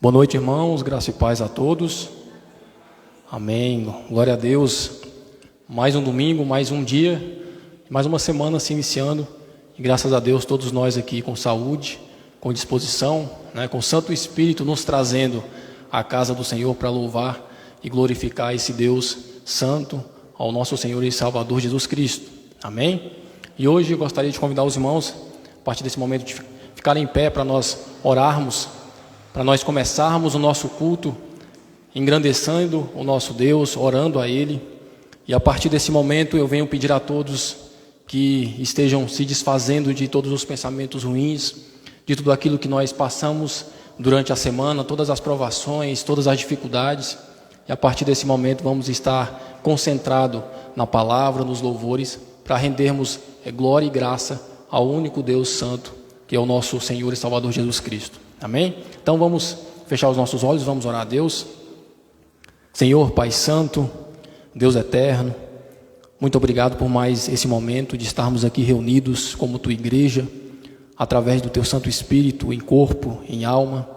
Boa noite, irmãos, graça e paz a todos. Amém, glória a Deus. Mais um domingo, mais um dia, mais uma semana se iniciando. E graças a Deus, todos nós aqui com saúde, com disposição, com o Santo Espírito nos trazendo à casa do Senhor para louvar e glorificar esse Deus santo, ao nosso Senhor e Salvador Jesus Cristo. Amém? E hoje eu gostaria de convidar os irmãos, a partir desse momento, de ficarem em pé para nós orarmos, para nós começarmos o nosso culto engrandecendo o nosso Deus, orando a Ele. E a partir desse momento eu venho pedir a todos que estejam se desfazendo de todos os pensamentos ruins, de tudo aquilo que nós passamos durante a semana, todas as provações, todas as dificuldades. E a partir desse momento vamos estar concentrados na palavra, nos louvores, para rendermos glória e graça ao único Deus santo, que é o nosso Senhor e Salvador Jesus Cristo. Amém? Então vamos fechar os nossos olhos, vamos orar a Deus. Senhor, Pai Santo, Deus Eterno, muito obrigado por mais esse momento de estarmos aqui reunidos como Tua Igreja, através do Teu Santo Espírito, em corpo, em alma,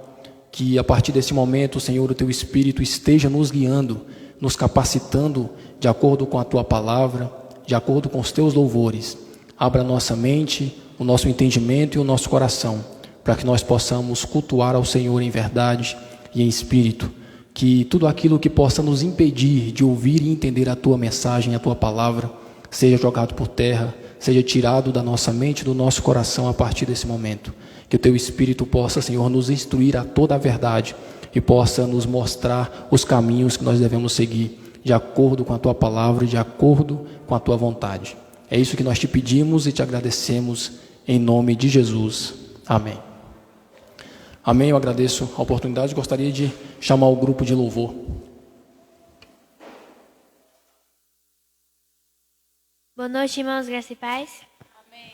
que a partir desse momento, Senhor, o Teu Espírito esteja nos guiando, nos capacitando de acordo com a Tua Palavra, de acordo com os Teus louvores. Abra nossa mente, o nosso entendimento e o nosso coração, para que nós possamos cultuar ao Senhor em verdade e em espírito, que tudo aquilo que possa nos impedir de ouvir e entender a Tua mensagem, a Tua palavra, seja jogado por terra, seja tirado da nossa mente e do nosso coração a partir desse momento. Que o Teu Espírito possa, Senhor, nos instruir a toda a verdade e possa nos mostrar os caminhos que nós devemos seguir, de acordo com a Tua palavra, de acordo com a Tua vontade. É isso que nós te pedimos e te agradecemos em nome de Jesus. Amém. Amém, eu agradeço a oportunidade, gostaria de chamar o grupo de louvor. Boa noite, irmãos, graça e paz. Amém.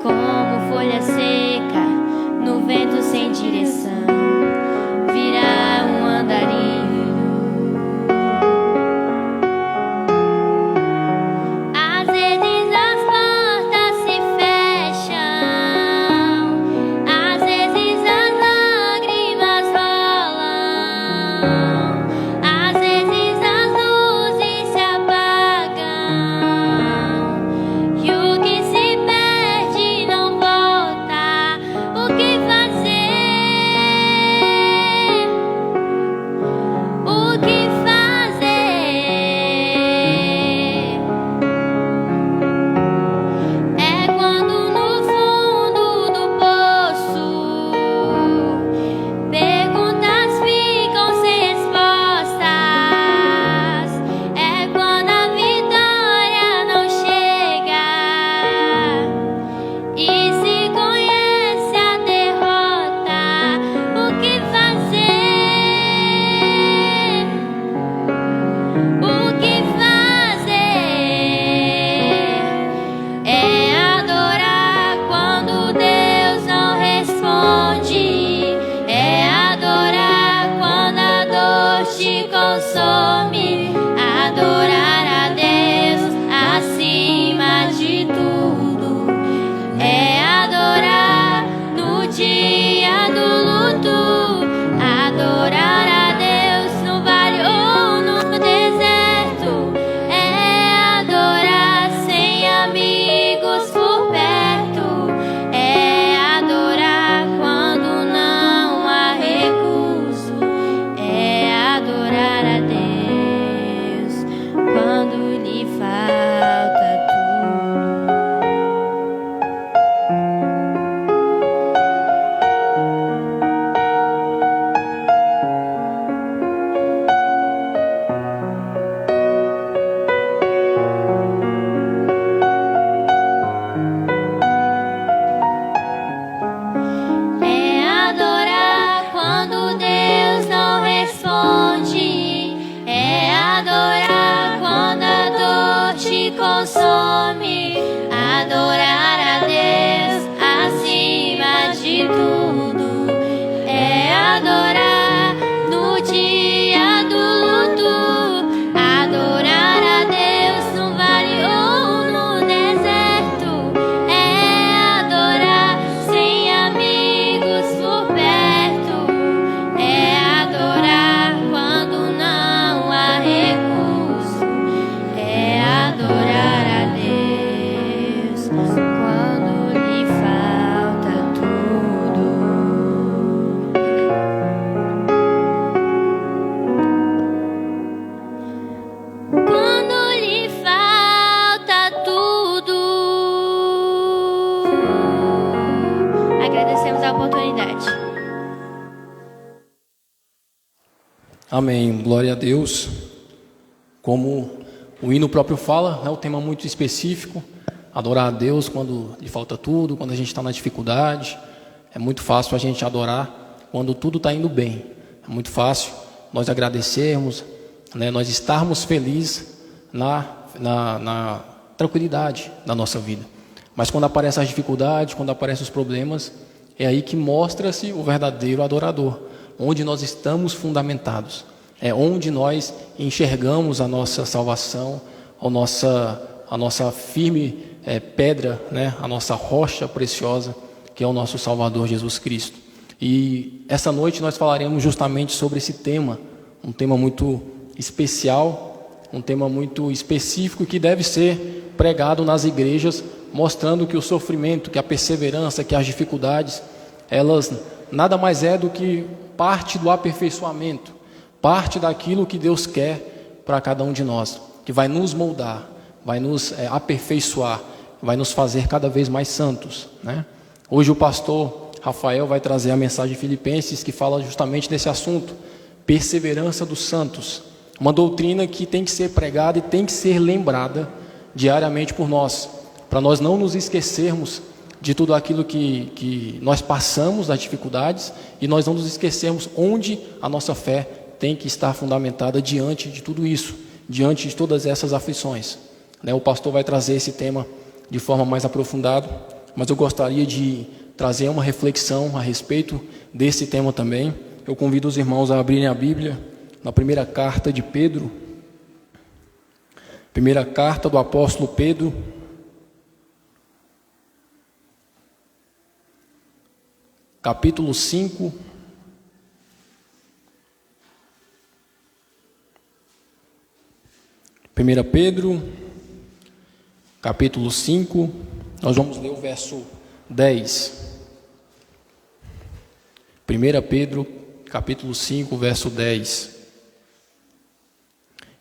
Como foi fome, adorar a Deus acima de tudo, é adorar no dia do luto, adorar a Deus no vale ou no deserto, é adorar sem amigos por perto, é adorar quando não há recurso, é adorar a Deus quando lhe falta tudo. Quando lhe falta tudo. Agradecemos a oportunidade. Amém. Glória a Deus. Como o hino próprio fala, é um tema muito específico. Adorar a Deus quando lhe falta tudo, quando a gente está na dificuldade. É muito fácil a gente adorar quando tudo está indo bem. É muito fácil nós agradecermos, né, nós estarmos felizes na tranquilidade da nossa vida. Mas quando aparecem as dificuldades, quando aparecem os problemas, é aí que mostra-se o verdadeiro adorador, onde nós estamos fundamentados, é onde nós enxergamos a nossa salvação, a nossa firme pedra, né, a nossa rocha preciosa, que é o nosso Salvador Jesus Cristo. E essa noite nós falaremos justamente sobre esse tema, um tema muito especial, um tema muito específico que deve ser pregado nas igrejas, mostrando que o sofrimento, que a perseverança, que as dificuldades, elas nada mais é do que parte do aperfeiçoamento, parte daquilo que Deus quer para cada um de nós, que vai nos moldar, vai nos aperfeiçoar, vai nos fazer cada vez mais santos, né? Hoje o pastor Rafael vai trazer a mensagem de Filipenses, que fala justamente desse assunto, perseverança dos santos, uma doutrina que tem que ser pregada e tem que ser lembrada diariamente por nós, para nós não nos esquecermos de tudo aquilo que nós passamos, das dificuldades, e nós não nos esquecermos onde a nossa fé tem que estar fundamentada diante de tudo isso, diante de todas essas aflições, né? O pastor vai trazer esse tema de forma mais aprofundada, mas eu gostaria de trazer uma reflexão a respeito desse tema também. Eu convido os irmãos a abrirem a Bíblia na primeira carta de Pedro, primeira carta do apóstolo Pedro, capítulo 5, Primeira Pedro, capítulo 5, nós vamos ler o verso 10. 1 Pedro, capítulo 5, verso 10.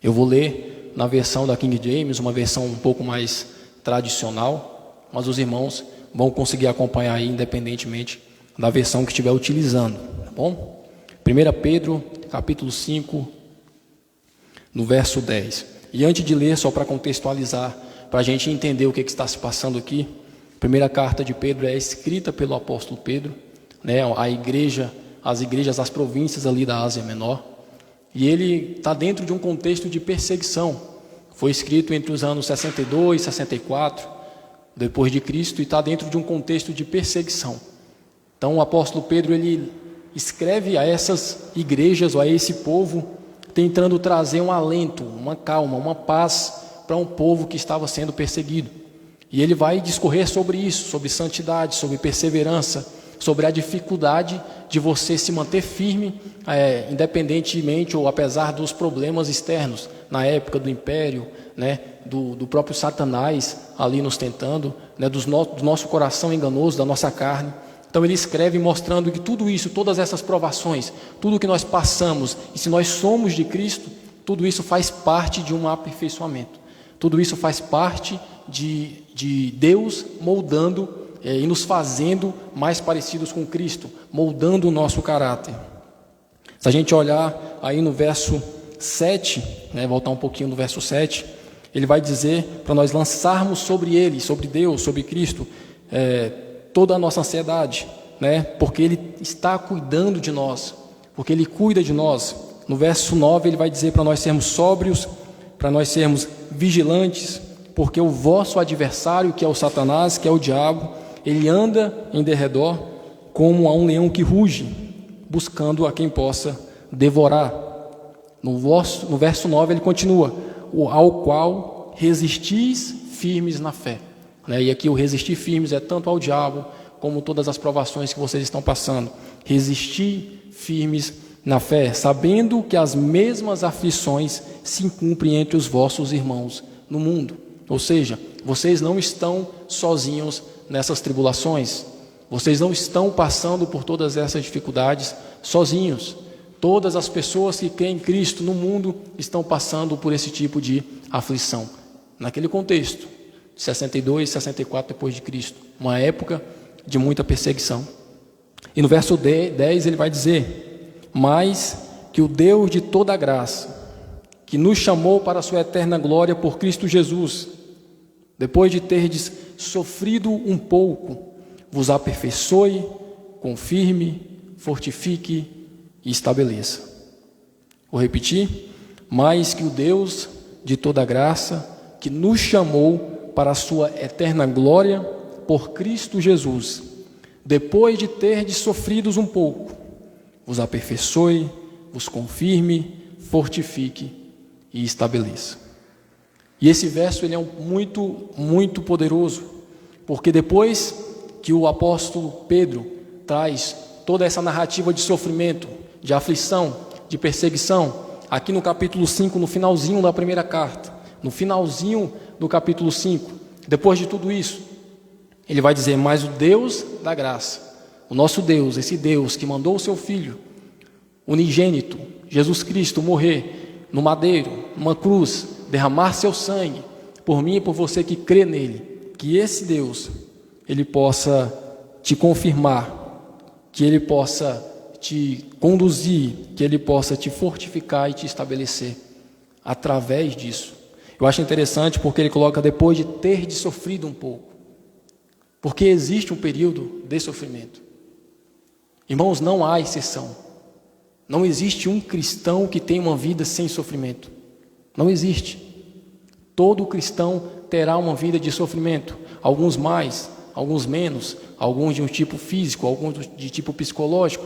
Eu vou ler na versão da King James, uma versão um pouco mais tradicional, mas os irmãos vão conseguir acompanhar aí, independentemente da versão que estiver utilizando, tá bom? 1 Pedro, capítulo 5, no verso 10. E antes de ler, só para contextualizar, para a gente entender o que está se passando aqui, a primeira carta de Pedro é escrita pelo apóstolo Pedro, né, as igrejas, as províncias ali da Ásia Menor, e ele está dentro de um contexto de perseguição. Foi escrito entre os anos 62 e 64, depois de Cristo, e está dentro de um contexto de perseguição. Então o apóstolo Pedro, ele escreve a essas igrejas, ou a esse povo, tentando trazer um alento, uma calma, uma paz para um povo que estava sendo perseguido. E ele vai discorrer sobre isso, sobre santidade, sobre perseverança, sobre a dificuldade de você se manter firme, independentemente ou apesar dos problemas externos, na época do império, né, do próprio Satanás ali nos tentando, né, do nosso coração enganoso, da nossa carne. Então ele escreve mostrando que tudo isso, todas essas provações, tudo que nós passamos, e se nós somos de Cristo, tudo isso faz parte de um aperfeiçoamento. Tudo isso faz parte de Deus moldando e nos fazendo mais parecidos com Cristo, moldando o nosso caráter. Se a gente olhar aí no verso 7, né, voltar um pouquinho no verso 7, ele vai dizer para nós lançarmos sobre Ele, sobre Deus, sobre Cristo, toda a nossa ansiedade, né? Porque Ele está cuidando de nós, porque Ele cuida de nós. No verso 9 ele vai dizer para nós sermos sóbrios, para nós sermos vigilantes, porque o vosso adversário, que é o Satanás, que é o diabo, ele anda em derredor como a um leão que ruge, buscando a quem possa devorar. No verso 9 ele continua, ao qual resistis firmes na fé. E aqui o resistir firmes é tanto ao diabo, como todas as provações que vocês estão passando. Resistir firmes na fé, sabendo que as mesmas aflições se cumprem entre os vossos irmãos no mundo. Ou seja, vocês não estão sozinhos nessas tribulações. Vocês não estão passando por todas essas dificuldades sozinhos. Todas as pessoas que creem em Cristo no mundo estão passando por esse tipo de aflição. Naquele contexto, 62, 64 depois de Cristo, uma época de muita perseguição. E no verso 10 ele vai dizer: mas que o Deus de toda graça, que nos chamou para a sua eterna glória por Cristo Jesus, depois de terdes sofrido um pouco, vos aperfeiçoe, confirme, fortifique e estabeleça. Vou repetir: mas que o Deus de toda graça, que nos chamou para a sua eterna glória por Cristo Jesus, depois de terdes sofrido um pouco, vos aperfeiçoe, vos confirme, fortifique e estabeleça. E esse verso ele é muito poderoso, porque depois que o apóstolo Pedro traz toda essa narrativa de sofrimento, de aflição, de perseguição, aqui no capítulo 5, no finalzinho da primeira carta, no finalzinho do capítulo 5, depois de tudo isso, ele vai dizer: mas o Deus da graça, o nosso Deus, esse Deus que mandou o seu Filho unigênito, Jesus Cristo, morrer no madeiro, numa cruz, derramar seu sangue por mim e por você que crê nele, que esse Deus, ele possa te confirmar, que ele possa te conduzir, que ele possa te fortificar e te estabelecer através disso. Eu acho interessante porque ele coloca depois de ter sofrido um pouco, porque existe um período de sofrimento. Irmãos, não há exceção. Não existe um cristão que tenha uma vida sem sofrimento. Não existe. Todo cristão terá uma vida de sofrimento. Alguns mais, alguns menos, alguns de um tipo físico, alguns de tipo psicológico.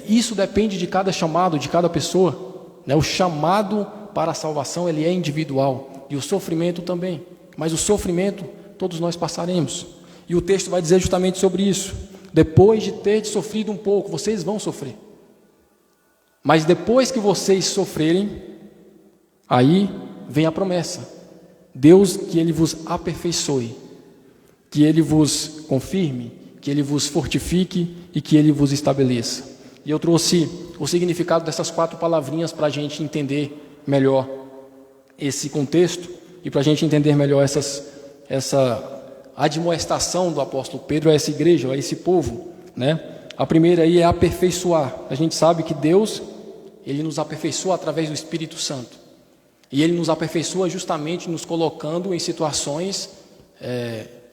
Isso depende de cada chamado, de cada pessoa. O chamado para a salvação ele é individual, e o sofrimento também. Mas o sofrimento todos nós passaremos. E o texto vai dizer justamente sobre isso. Depois de ter sofrido um pouco, vocês vão sofrer. Mas depois que vocês sofrerem, aí vem a promessa. Deus, que Ele vos aperfeiçoe, que Ele vos confirme, que Ele vos fortifique e que Ele vos estabeleça. E eu trouxe o significado dessas 4 palavrinhas para a gente entender melhor esse contexto e para a gente entender melhor essa admoestação do apóstolo Pedro a essa igreja, a esse povo, A primeira aí é aperfeiçoar. A gente sabe que Deus, Ele nos aperfeiçoa através do Espírito Santo. E Ele nos aperfeiçoa justamente nos colocando em situações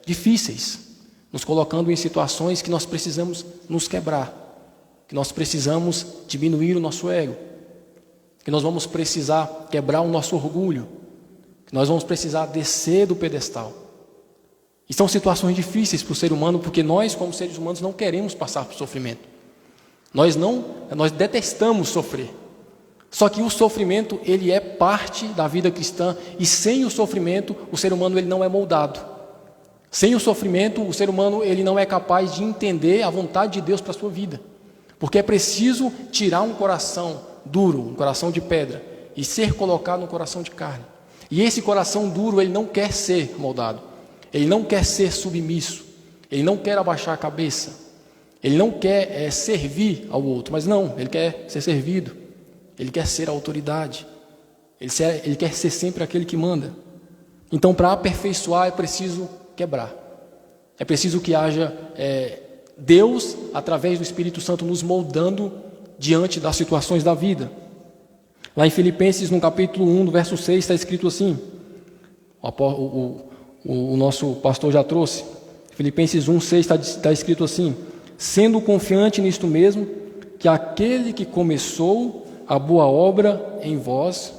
difíceis, nos colocando em situações que nós precisamos nos quebrar, que nós precisamos diminuir o nosso ego, que nós vamos precisar quebrar o nosso orgulho, que nós vamos precisar descer do pedestal. E são situações difíceis para o ser humano, porque nós, como seres humanos, não queremos passar por sofrimento. Nós detestamos sofrer. Só que o sofrimento, ele é parte da vida cristã, e sem o sofrimento, o ser humano ele não é moldado. Sem o sofrimento, o ser humano ele não é capaz de entender a vontade de Deus para a sua vida. Porque é preciso tirar um coração duro, um coração de pedra, e ser colocado num coração de carne. E esse coração duro, ele não quer ser moldado. Ele não quer ser submisso, ele não quer abaixar a cabeça, ele não quer servir ao outro, mas não, ele quer ser servido, ele quer ser a autoridade, ele quer ser sempre aquele que manda. Então, para aperfeiçoar é preciso quebrar, é preciso que haja Deus, através do Espírito Santo, nos moldando diante das situações da vida. Lá em Filipenses, no capítulo 1, no verso 6, está escrito assim, o nosso pastor já trouxe, Filipenses 1, 6 está escrito assim: sendo confiante nisto mesmo, que aquele que começou a boa obra em vós,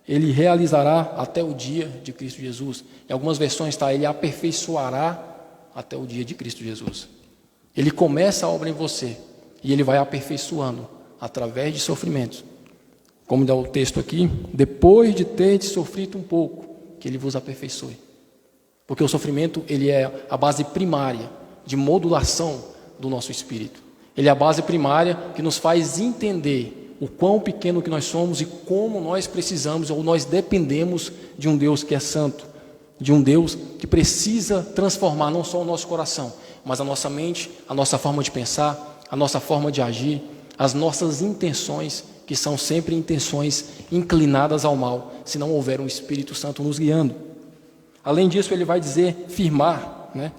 ele realizará até o dia de Cristo Jesus. Em algumas versões está, ele aperfeiçoará até o dia de Cristo Jesus. Ele começa a obra em você e ele vai aperfeiçoando através de sofrimentos. Como dá o texto aqui, depois de ter sofrido um pouco, que ele vos aperfeiçoe. Porque o sofrimento, ele é a base primária de modulação do nosso espírito. Ele é a base primária que nos faz entender o quão pequeno que nós somos e como nós precisamos ou nós dependemos de um Deus que é santo, de um Deus que precisa transformar não só o nosso coração, mas a nossa mente, a nossa forma de pensar, a nossa forma de agir, as nossas intenções, que são sempre intenções inclinadas ao mal, se não houver um Espírito Santo nos guiando. Além disso, ele vai dizer firmar, né?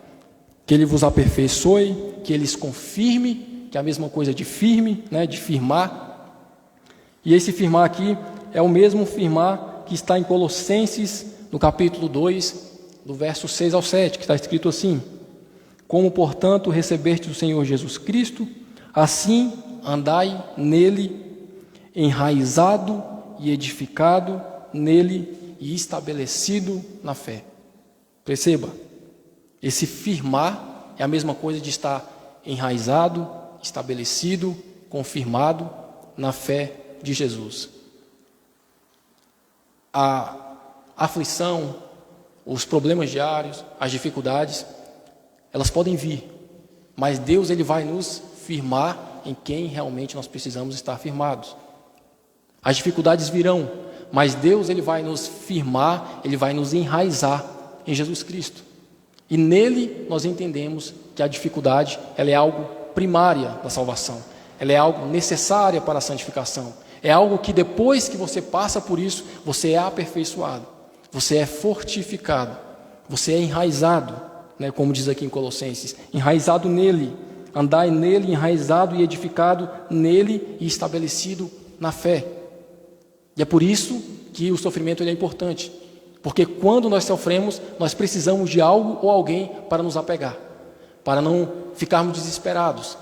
Que ele vos aperfeiçoe, que ele confirme, que é a mesma coisa de firme, né? De firmar. E esse firmar aqui é o mesmo firmar que está em Colossenses, no capítulo 2, do verso 6 ao 7, que está escrito assim: como, portanto, recebeste o Senhor Jesus Cristo, assim andai nele, enraizado e edificado nele e estabelecido na fé. Perceba, esse firmar é a mesma coisa de estar enraizado, estabelecido, confirmado na fé de Jesus. A aflição, os problemas diários, as dificuldades, elas podem vir, mas Deus, ele vai nos firmar em quem realmente nós precisamos estar firmados. As dificuldades virão, mas Deus, ele vai nos firmar, ele vai nos enraizar em Jesus Cristo. E nele nós entendemos que a dificuldade, ela é algo primária da salvação. Ela é algo necessária para a santificação. É algo que depois que você passa por isso, você é aperfeiçoado, você é fortificado, você é enraizado, né, como diz aqui em Colossenses, enraizado nele, andai nele, enraizado e edificado nele e estabelecido na fé. E é por isso que o sofrimento, ele é importante, porque quando nós sofremos, nós precisamos de algo ou alguém para nos apegar, para não ficarmos desesperados,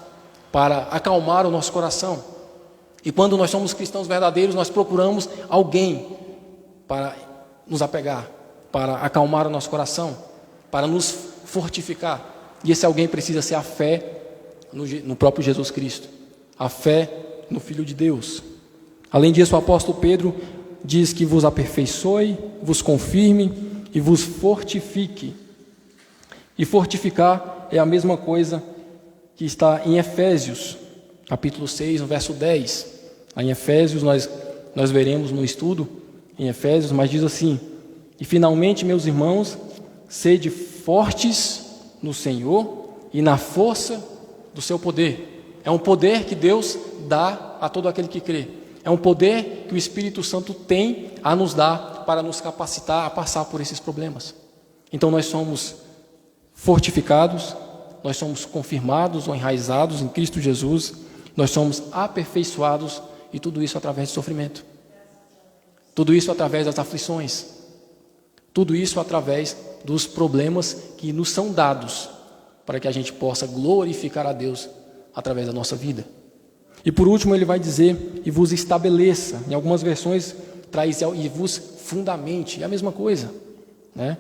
para acalmar o nosso coração. E quando nós somos cristãos verdadeiros, nós procuramos alguém para nos apegar, para acalmar o nosso coração, para nos fortificar. E esse alguém precisa ser a fé no próprio Jesus Cristo, a fé no Filho de Deus. Além disso, o apóstolo Pedro diz que vos aperfeiçoe, vos confirme e vos fortifique. E fortificar é a mesma coisa que está em Efésios, capítulo 6, no verso 10. Em Efésios, nós veremos no estudo, em Efésios, mas diz assim: e finalmente, meus irmãos, sede fortes no Senhor e na força do seu poder. É um poder que Deus dá a todo aquele que crê. É um poder que o Espírito Santo tem a nos dar para nos capacitar a passar por esses problemas. Então nós somos fortificados, nós somos confirmados ou enraizados em Cristo Jesus, nós somos aperfeiçoados, e tudo isso através do sofrimento. Tudo isso através das aflições. Tudo isso através dos problemas que nos são dados para que a gente possa glorificar a Deus através da nossa vida. E por último ele vai dizer, e vos estabeleça. Em algumas versões traz e vos fundamente, é a mesma coisa, né?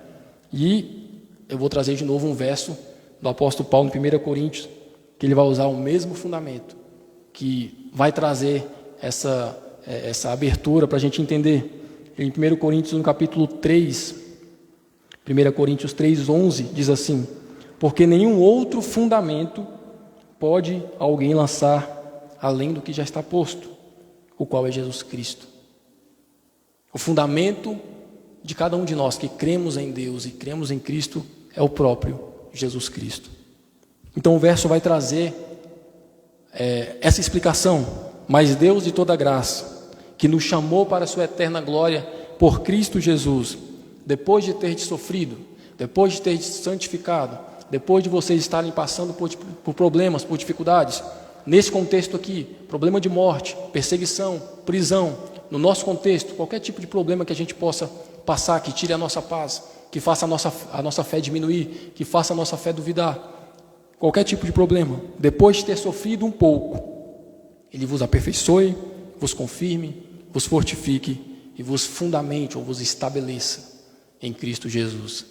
E eu vou trazer de novo um verso do apóstolo Paulo em 1 Coríntios, que ele vai usar o mesmo fundamento, que vai trazer essa abertura para a gente entender. Em 1 Coríntios, no capítulo 3, 1 Coríntios 3:11, diz assim: porque nenhum outro fundamento pode alguém lançar além do que já está posto, o qual é Jesus Cristo. O fundamento de cada um de nós que cremos em Deus e cremos em Cristo é o próprio Jesus Cristo. Então o verso vai trazer essa explicação. Mas Deus de toda graça, que nos chamou para a sua eterna glória por Cristo Jesus, depois de ter sofrido, depois de ter santificado, depois de vocês estarem passando por problemas, por dificuldades, nesse contexto aqui, problema de morte, perseguição, prisão, no nosso contexto, qualquer tipo de problema que a gente possa passar, que tire a nossa paz, que faça a nossa fé diminuir, que faça a nossa fé duvidar, qualquer tipo de problema, depois de ter sofrido um pouco, Ele vos aperfeiçoe, vos confirme, vos fortifique e vos fundamente ou vos estabeleça em Cristo Jesus.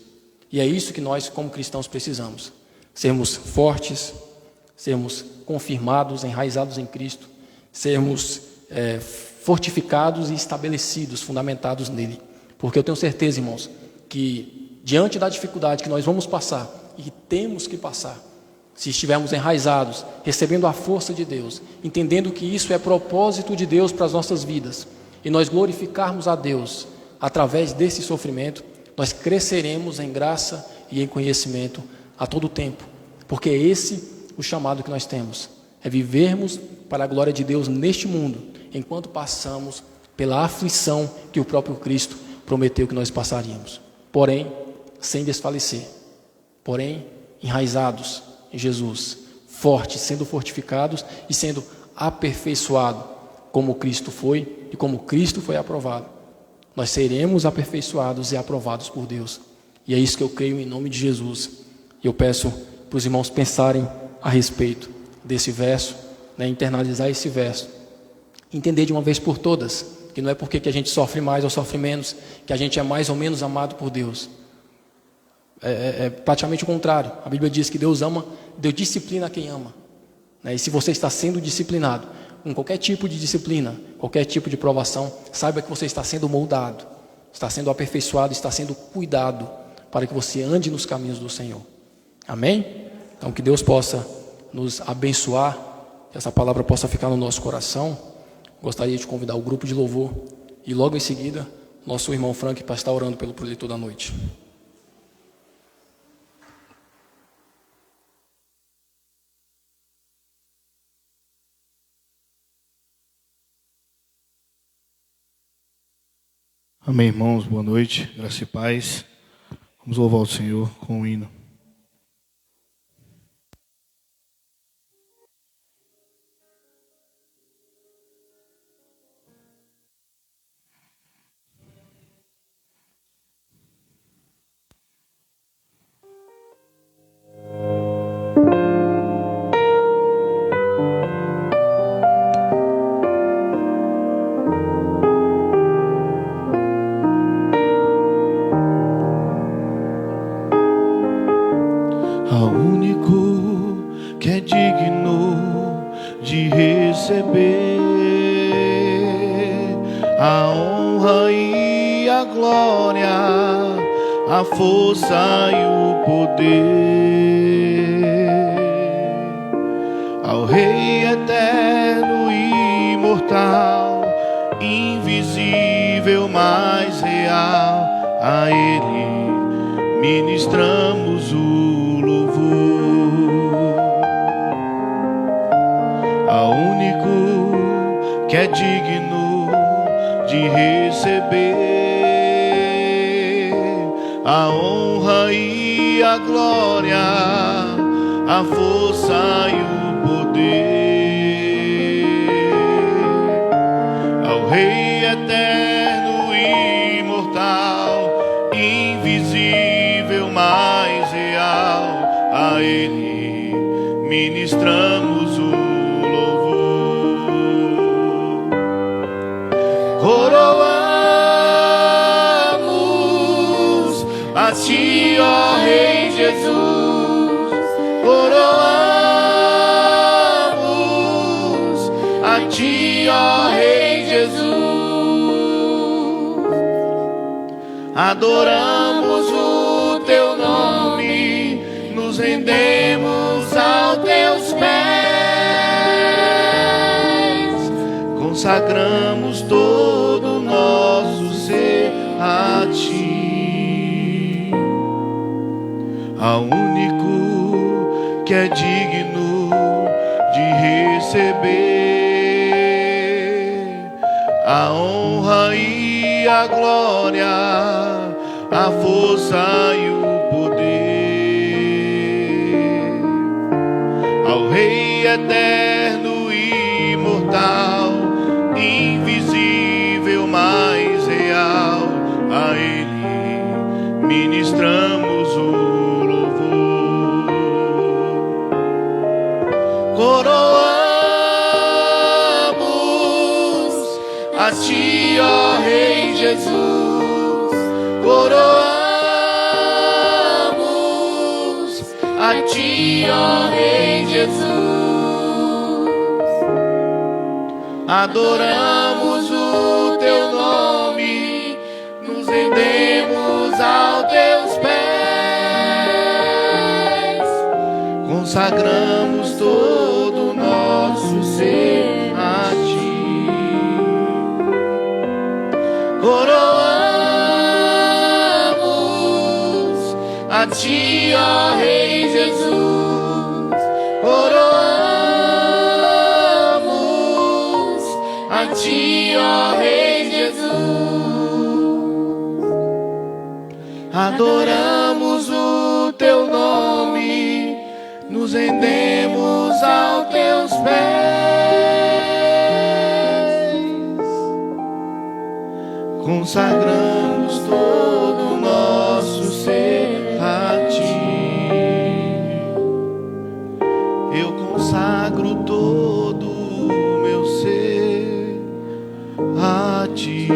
E é isso que nós, como cristãos, precisamos. Sermos fortes, sermos confirmados, enraizados em Cristo, sermos fortificados e estabelecidos, fundamentados nele. Porque eu tenho certeza, irmãos, que diante da dificuldade que nós vamos passar e que temos que passar, se estivermos enraizados, recebendo a força de Deus, entendendo que isso é propósito de Deus para as nossas vidas, e nós glorificarmos a Deus através desse sofrimento, nós cresceremos em graça e em conhecimento a todo tempo, porque é esse o chamado que nós temos, é vivermos para a glória de Deus neste mundo, enquanto passamos pela aflição que o próprio Cristo prometeu que nós passaríamos, porém, sem desfalecer, porém, enraizados em Jesus, fortes, sendo fortificados e sendo aperfeiçoados, como Cristo foi e como Cristo foi aprovado. Nós seremos aperfeiçoados e aprovados por Deus. E é isso que eu creio em nome de Jesus. E eu peço para os irmãos pensarem a respeito desse verso, internalizar esse verso, entender de uma vez por todas que não é porque que a gente sofre mais ou sofre menos, que a gente é mais ou menos amado por Deus. É praticamente o contrário. A Bíblia diz que Deus disciplina quem ama. E se você está sendo disciplinado, com qualquer tipo de disciplina, qualquer tipo de provação, saiba que você está sendo moldado, está sendo aperfeiçoado, está sendo cuidado, para que você ande nos caminhos do Senhor. Amém? Então que Deus possa nos abençoar, que essa palavra possa ficar no nosso coração. Gostaria de convidar o grupo de louvor e logo em seguida, nosso irmão Frank para estar orando pelo proletor da noite. Amém, irmãos, boa noite, graça e paz. Vamos louvar o Senhor com o hino. Ao único que é digno de receber a honra e a glória, a força e o poder, ao Rei eterno e imortal, invisível, mas real, a Ele ministramos o louvor. Ao único que é digno de receber a honra e a glória, a força e o poder, ao Rei eterno e imortal, invisível, mas real, a Ele ministramos o louvor. Coroamos a Ti, ó Rei Jesus, coroamos a Ti, ó Rei Jesus, adoramos o Teu nome, nos rendemos aos Teus pés, consagramos todo o nosso ser a Ti, ao único que é digno de receber a honra e a glória, a força e o poder, ao Rei eterno e imortal, invisível, mas real, a Ele ministramos o louvor. Coroamos a Ti, ó Rei Jesus, a ti, ó Rei Jesus. Adoramos o teu nome, nos rendemos aos teus pés, consagramos todo o nosso ser a ti. Coroamos a ti, ó Rei Jesus. Coroamos a ti, ó Rei Jesus. Adoramos o teu nome, nos rendemos aos teus pés, consagramos todo o nosso ser a ti. Eu consagro todo o meu ser a ti.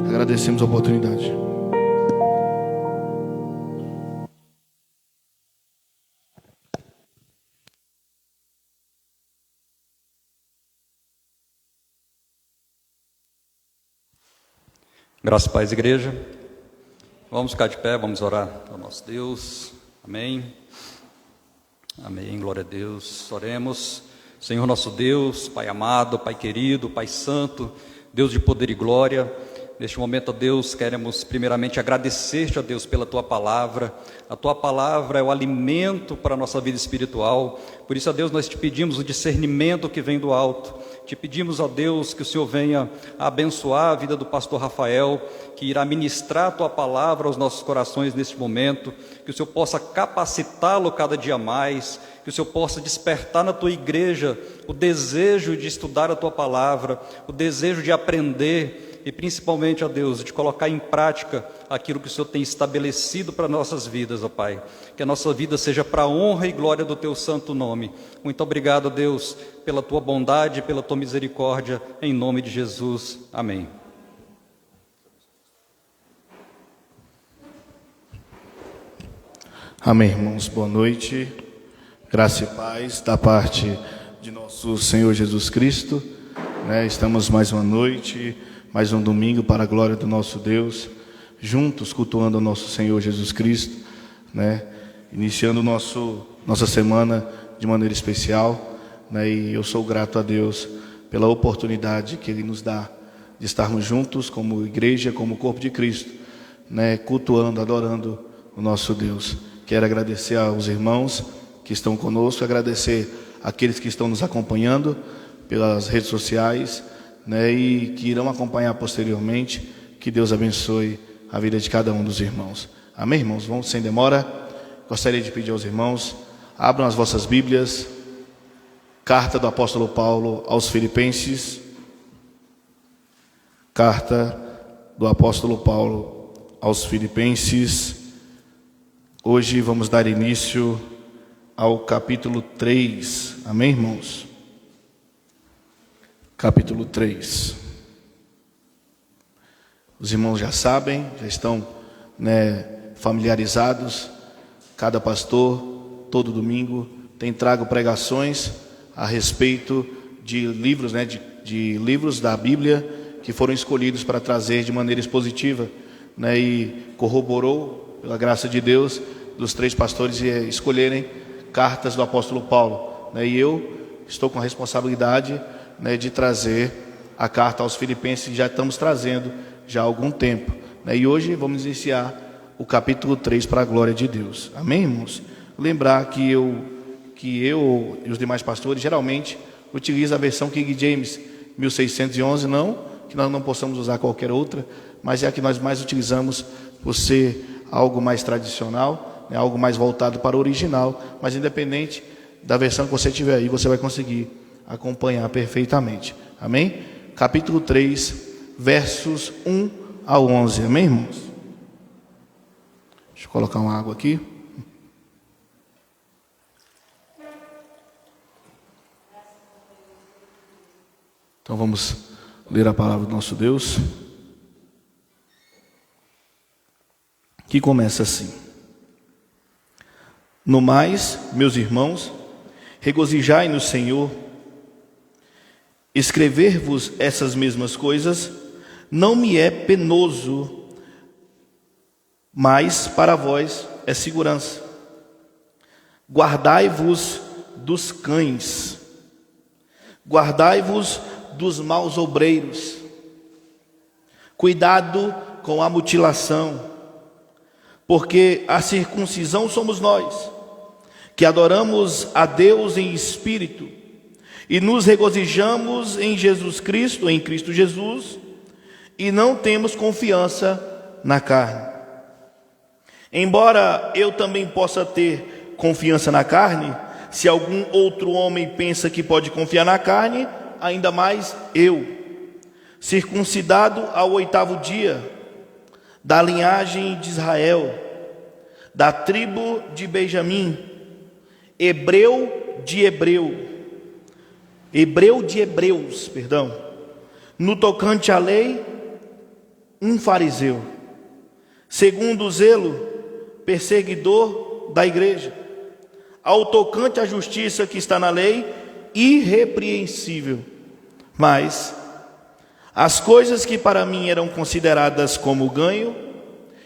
Agradecemos a oportunidade. Graças e paz, igreja. Vamos ficar de pé, vamos orar ao nosso Deus. Amém. Amém, glória a Deus. Oremos. Senhor nosso Deus, Pai amado, Pai querido, Pai santo, Deus de poder e glória. Neste momento, ó Deus, queremos primeiramente agradecer-te, ó Deus, pela Tua palavra. A Tua palavra é o alimento para a nossa vida espiritual. Por isso, ó Deus, nós te pedimos o discernimento que vem do alto. Te pedimos, ó Deus, que o Senhor venha a abençoar a vida do pastor Rafael, que irá ministrar a Tua palavra aos nossos corações neste momento. Que o Senhor possa capacitá-lo cada dia mais. Que o Senhor possa despertar na Tua igreja o desejo de estudar a Tua palavra, o desejo de aprender e principalmente, ó Deus, de colocar em prática aquilo que o Senhor tem estabelecido para nossas vidas, ó Pai. Que a nossa vida seja para a honra e glória do Teu santo nome. Muito obrigado, Deus, pela Tua bondade, pela Tua misericórdia, em nome de Jesus. Amém. Amém, irmãos. Boa noite. Graça e paz da parte de nosso Senhor Jesus Cristo. Estamos mais uma noite, mais um domingo para a glória do nosso Deus, juntos cultuando o nosso Senhor Jesus Cristo, iniciando nossa semana de maneira especial, e eu sou grato a Deus pela oportunidade que Ele nos dá de estarmos juntos como igreja, como corpo de Cristo, cultuando, adorando o nosso Deus. Quero agradecer aos irmãos que estão conosco, agradecer àqueles que estão nos acompanhando pelas redes sociais, e que irão acompanhar posteriormente. Que Deus abençoe a vida de cada um dos irmãos. Amém, irmãos? Vamos sem demora. Gostaria de pedir aos irmãos, abram as vossas Bíblias. Carta do apóstolo Paulo aos Filipenses. Carta do apóstolo Paulo aos Filipenses. Hoje vamos dar início ao capítulo 3. Amém, irmãos? Capítulo 3. Os irmãos já sabem, já estão familiarizados. Cada pastor, todo domingo, tem trago pregações a respeito de livros, de livros da Bíblia que foram escolhidos para trazer de maneira expositiva, e corroborou, pela graça de Deus, dos 3 pastores escolherem cartas do apóstolo Paulo, e eu estou com a responsabilidade de trazer a carta aos Filipenses, que já estamos trazendo já há algum tempo, e hoje vamos iniciar o capítulo 3 para a glória de Deus. Amém, irmãos? Lembrar que eu e os demais pastores geralmente utilizam a versão King James 1611, não que nós não possamos usar qualquer outra, mas é a que nós mais utilizamos por ser algo mais tradicional, algo mais voltado para o original, mas independente da versão que você tiver aí, você vai conseguir acompanhar perfeitamente. Amém? Capítulo 3, versos 1 ao 11. Amém, irmãos? Deixa eu colocar uma água aqui. Então vamos ler a palavra do nosso Deus. que começa assim: No mais, meus irmãos, regozijai no Senhor. Escrever-vos essas mesmas coisas não me é penoso, mas para vós é segurança. Guardai-vos dos cães, guardai-vos dos maus obreiros. Cuidado com a mutilação, porque a circuncisão somos nós, que adoramos a Deus em espírito e nos regozijamos em Jesus Cristo, em Cristo Jesus, e não temos confiança na carne. Embora eu também possa ter confiança na carne, se algum outro homem pensa que pode confiar na carne, ainda mais eu, circuncidado ao 8º dia, da linhagem de Israel, da tribo de Benjamim, hebreu de hebreus, no tocante à lei, um fariseu, segundo o zelo, perseguidor da igreja, ao tocante à justiça que está na lei, irrepreensível. Mas as coisas que para mim eram consideradas como ganho,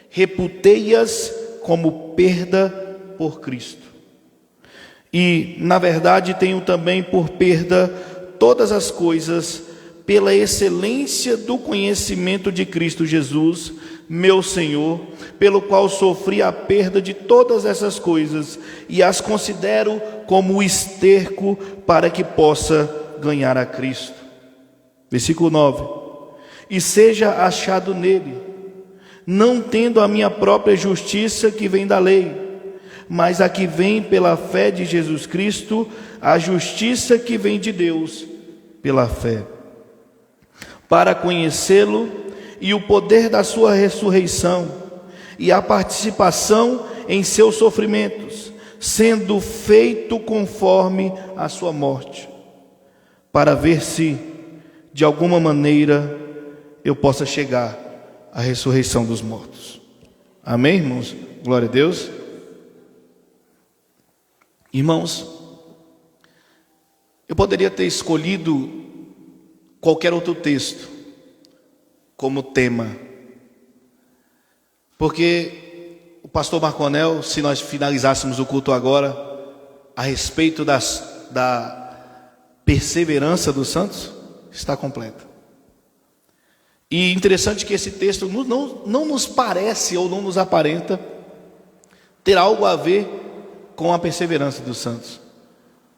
reputei-as como perda por Cristo. E, na verdade, tenho também por perda todas as coisas, pela excelência do conhecimento de Cristo Jesus, meu Senhor, pelo qual sofri a perda de todas essas coisas, e as considero como esterco para que possa ganhar a Cristo. Versículo 9: E seja achado nele, não tendo a minha própria justiça que vem da lei, mas a que vem pela fé de Jesus Cristo, a justiça que vem de Deus pela fé, para conhecê-lo e o poder da sua ressurreição e a participação em seus sofrimentos, sendo feito conforme a sua morte, para ver se de alguma maneira eu possa chegar à ressurreição dos mortos. Amém, irmãos? Glória a Deus. Irmãos, eu poderia ter escolhido qualquer outro texto como tema, porque o pastor Marconel, se nós finalizássemos o culto agora, a respeito da perseverança dos santos, está completa. E interessante que esse texto não nos parece ou não nos aparenta ter algo a ver com a perseverança dos santos.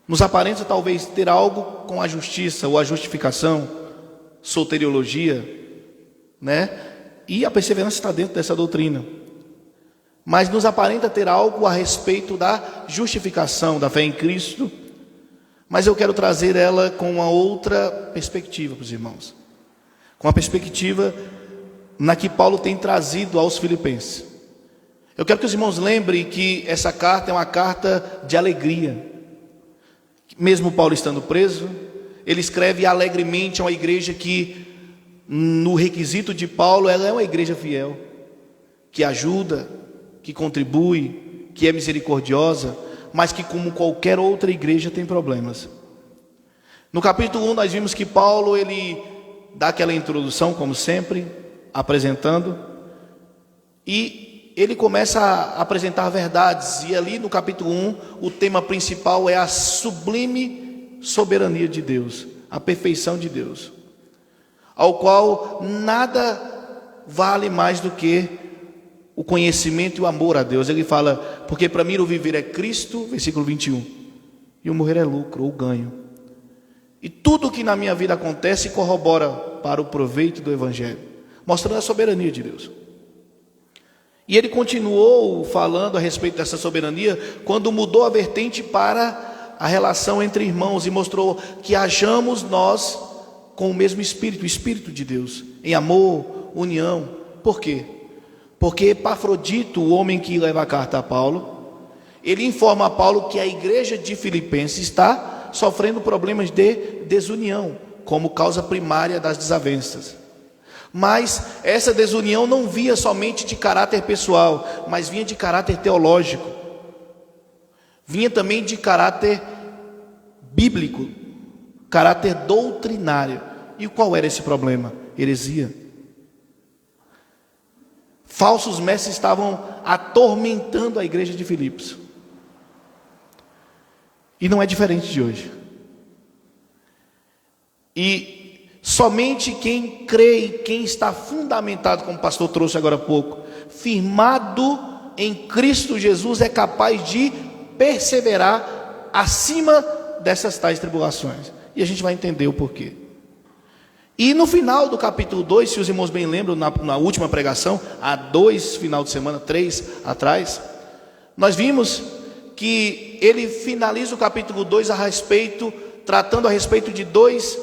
Nos aparenta talvez ter algo com a justiça ou a justificação, soteriologia, né? E a perseverança está dentro dessa doutrina. Mas nos aparenta ter algo a respeito da justificação, da fé em Cristo. Mas eu quero trazer ela com uma outra perspectiva para os irmãos. Com a perspectiva na que Paulo tem trazido aos filipenses. Eu quero que os irmãos lembrem que essa carta é uma carta de alegria. Mesmo Paulo estando preso, ele escreve alegremente a uma igreja que, no requisito de Paulo, ela é uma igreja fiel, que ajuda, que contribui, que é misericordiosa, mas que, como qualquer outra igreja, tem problemas. No capítulo 1 nós vimos que Paulo, ele dá aquela introdução, como sempre, apresentando, e ele começa a apresentar verdades, e ali no capítulo 1, o tema principal é a sublime soberania de Deus, a perfeição de Deus, ao qual nada vale mais do que o conhecimento e o amor a Deus. Ele fala, porque para mim o viver é Cristo, versículo 21, e o morrer é lucro ou ganho. E tudo que na minha vida acontece corrobora para o proveito do Evangelho, mostrando a soberania de Deus. E ele continuou falando a respeito dessa soberania, quando mudou a vertente para a relação entre irmãos, e mostrou que hajamos nós com o mesmo Espírito, o Espírito de Deus, em amor, união. Por quê? Porque Epafrodito, o homem que leva a carta a Paulo, ele informa a Paulo que a igreja de Filipenses está sofrendo problemas de desunião, como causa primária das desavenças. Mas essa desunião não via somente de caráter pessoal, mas vinha de caráter teológico, vinha também de caráter bíblico, caráter doutrinário. E qual era esse problema? Heresia. Falsos mestres estavam atormentando a igreja de Filipos. E não é diferente de hoje. E somente quem crê e quem está fundamentado, como o pastor trouxe agora há pouco, firmado em Cristo Jesus, é capaz de perseverar acima dessas tais tribulações. E a gente vai entender o porquê. E no final do capítulo 2, se os irmãos bem lembram, na última pregação, há 2 final de semana, 3 atrás, nós vimos que ele finaliza o capítulo 2 tratando a respeito de 2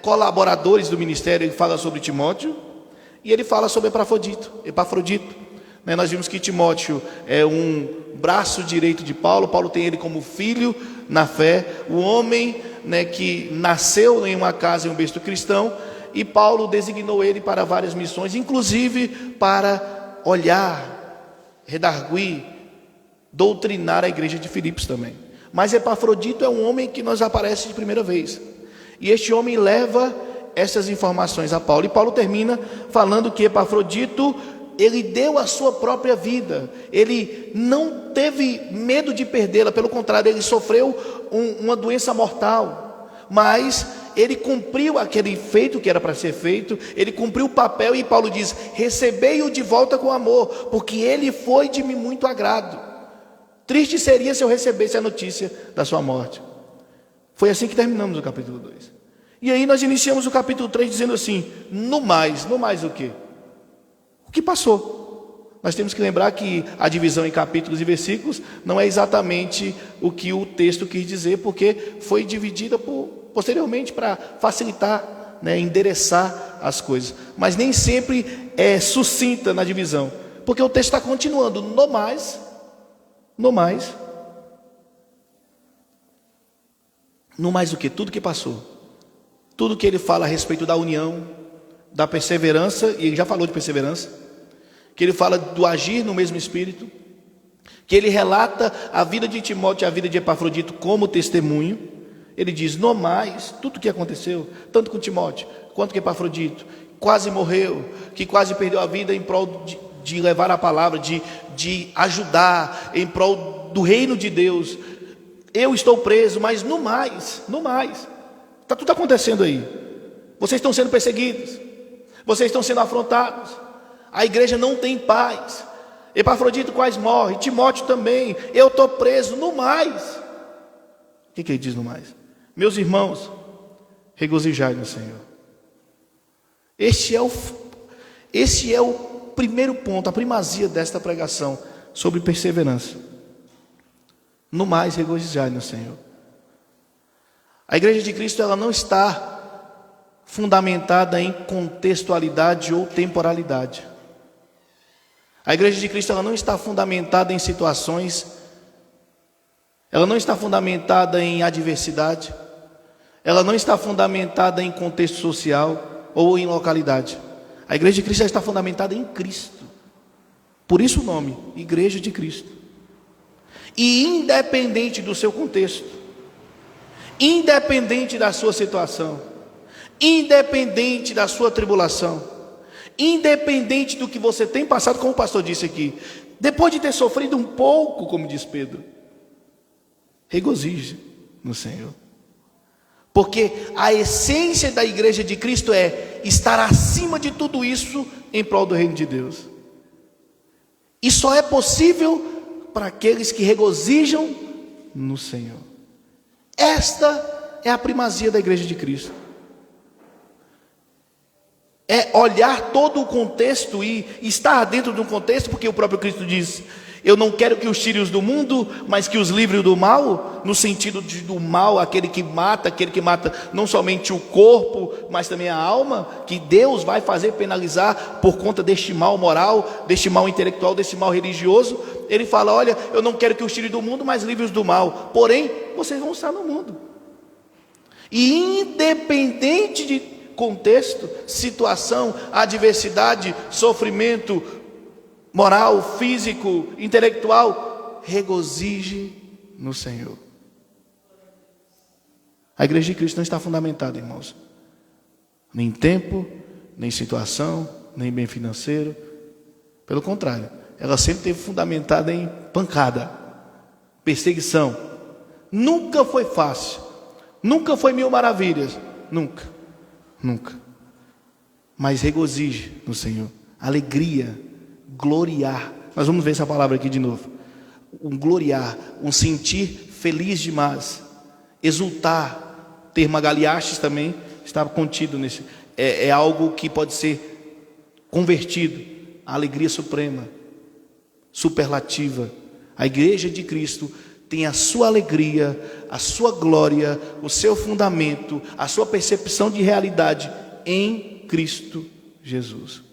colaboradores do ministério. Ele fala sobre Timóteo e ele fala sobre Epafrodito. Nós vimos que Timóteo é um braço direito de Paulo. Paulo tem ele como filho na fé, o homem que nasceu em uma casa, em um berço cristão, e Paulo designou ele para várias missões, inclusive para olhar, redarguir, doutrinar a igreja de Filipos também. Mas Epafrodito é um homem que nos aparece de primeira vez, e este homem leva essas informações a Paulo, e Paulo termina falando que Epafrodito, ele deu a sua própria vida, ele não teve medo de perdê-la, pelo contrário, ele sofreu uma doença mortal, mas ele cumpriu aquele feito que era para ser feito, ele cumpriu o papel, e Paulo diz: recebei-o de volta com amor, porque ele foi de mim muito agrado. Triste seria se eu recebesse a notícia da sua morte. Foi assim que terminamos o capítulo 2. E aí nós iniciamos o capítulo 3 dizendo assim: no mais o quê? O que passou? Nós temos que lembrar que a divisão em capítulos e versículos não é exatamente o que o texto quis dizer, porque foi dividida posteriormente para facilitar, endereçar as coisas. Mas nem sempre é sucinta na divisão, porque o texto está continuando. No mais, o que? Tudo que passou, tudo que ele fala a respeito da união, da perseverança, e ele já falou de perseverança, que ele fala do agir no mesmo espírito, que ele relata a vida de Timóteo e a vida de Epafrodito como testemunho. Ele diz: no mais, tudo o que aconteceu, tanto com Timóteo quanto com Epafrodito, quase morreu, que quase perdeu a vida em prol de levar a palavra, de ajudar em prol do reino de Deus. Eu estou preso, mas no mais, está tudo acontecendo aí. Vocês estão sendo perseguidos, vocês estão sendo afrontados, a igreja não tem paz. Epafrodito quase morre, Timóteo também, eu estou preso, no mais. O que ele diz no mais? Meus irmãos, regozijai no Senhor. Esse é o primeiro ponto, a primazia desta pregação sobre perseverança. No mais, regozijai no Senhor. A igreja de Cristo, ela não está fundamentada em contextualidade ou temporalidade. A igreja de Cristo, ela não está fundamentada em situações, ela não está fundamentada em adversidade, ela não está fundamentada em contexto social ou em localidade. A igreja de Cristo está fundamentada em Cristo. Por isso o nome, Igreja de Cristo. E independente do seu contexto, independente da sua situação, independente da sua tribulação, independente do que você tem passado, como o pastor disse aqui, depois de ter sofrido um pouco, como diz Pedro, regozije no Senhor. Porque a essência da igreja de Cristo é estar acima de tudo isso em prol do reino de Deus. E só é possível para aqueles que regozijam no Senhor. Esta é a primazia da igreja de Cristo. É olhar todo o contexto e estar dentro de um contexto, porque o próprio Cristo diz: eu não quero que os tire os do mundo, mas que os livre do mal, no sentido do mal, aquele que mata não somente o corpo, mas também a alma, que Deus vai fazer penalizar por conta deste mal moral, deste mal intelectual, deste mal religioso. Ele fala: olha, eu não quero que os tire do mundo, mas livre-os do mal, porém, vocês vão estar no mundo. E independente contexto, situação, adversidade, sofrimento moral, físico, intelectual, regozije no Senhor. A igreja de Cristo não está fundamentada, irmãos, nem em tempo, nem em situação, nem bem financeiro. Pelo contrário, ela sempre esteve fundamentada em pancada, perseguição. Nunca foi fácil, nunca foi mil maravilhas, nunca. Mas regozije no Senhor, alegria, gloriar. Nós vamos ver essa palavra aqui de novo. Um gloriar, um sentir feliz demais, exultar. Termo agaliastes também está contido nesse. É algo que pode ser convertido. A alegria suprema, superlativa. A igreja de Cristo tem a sua alegria, a sua glória, o seu fundamento, a sua percepção de realidade em Cristo Jesus.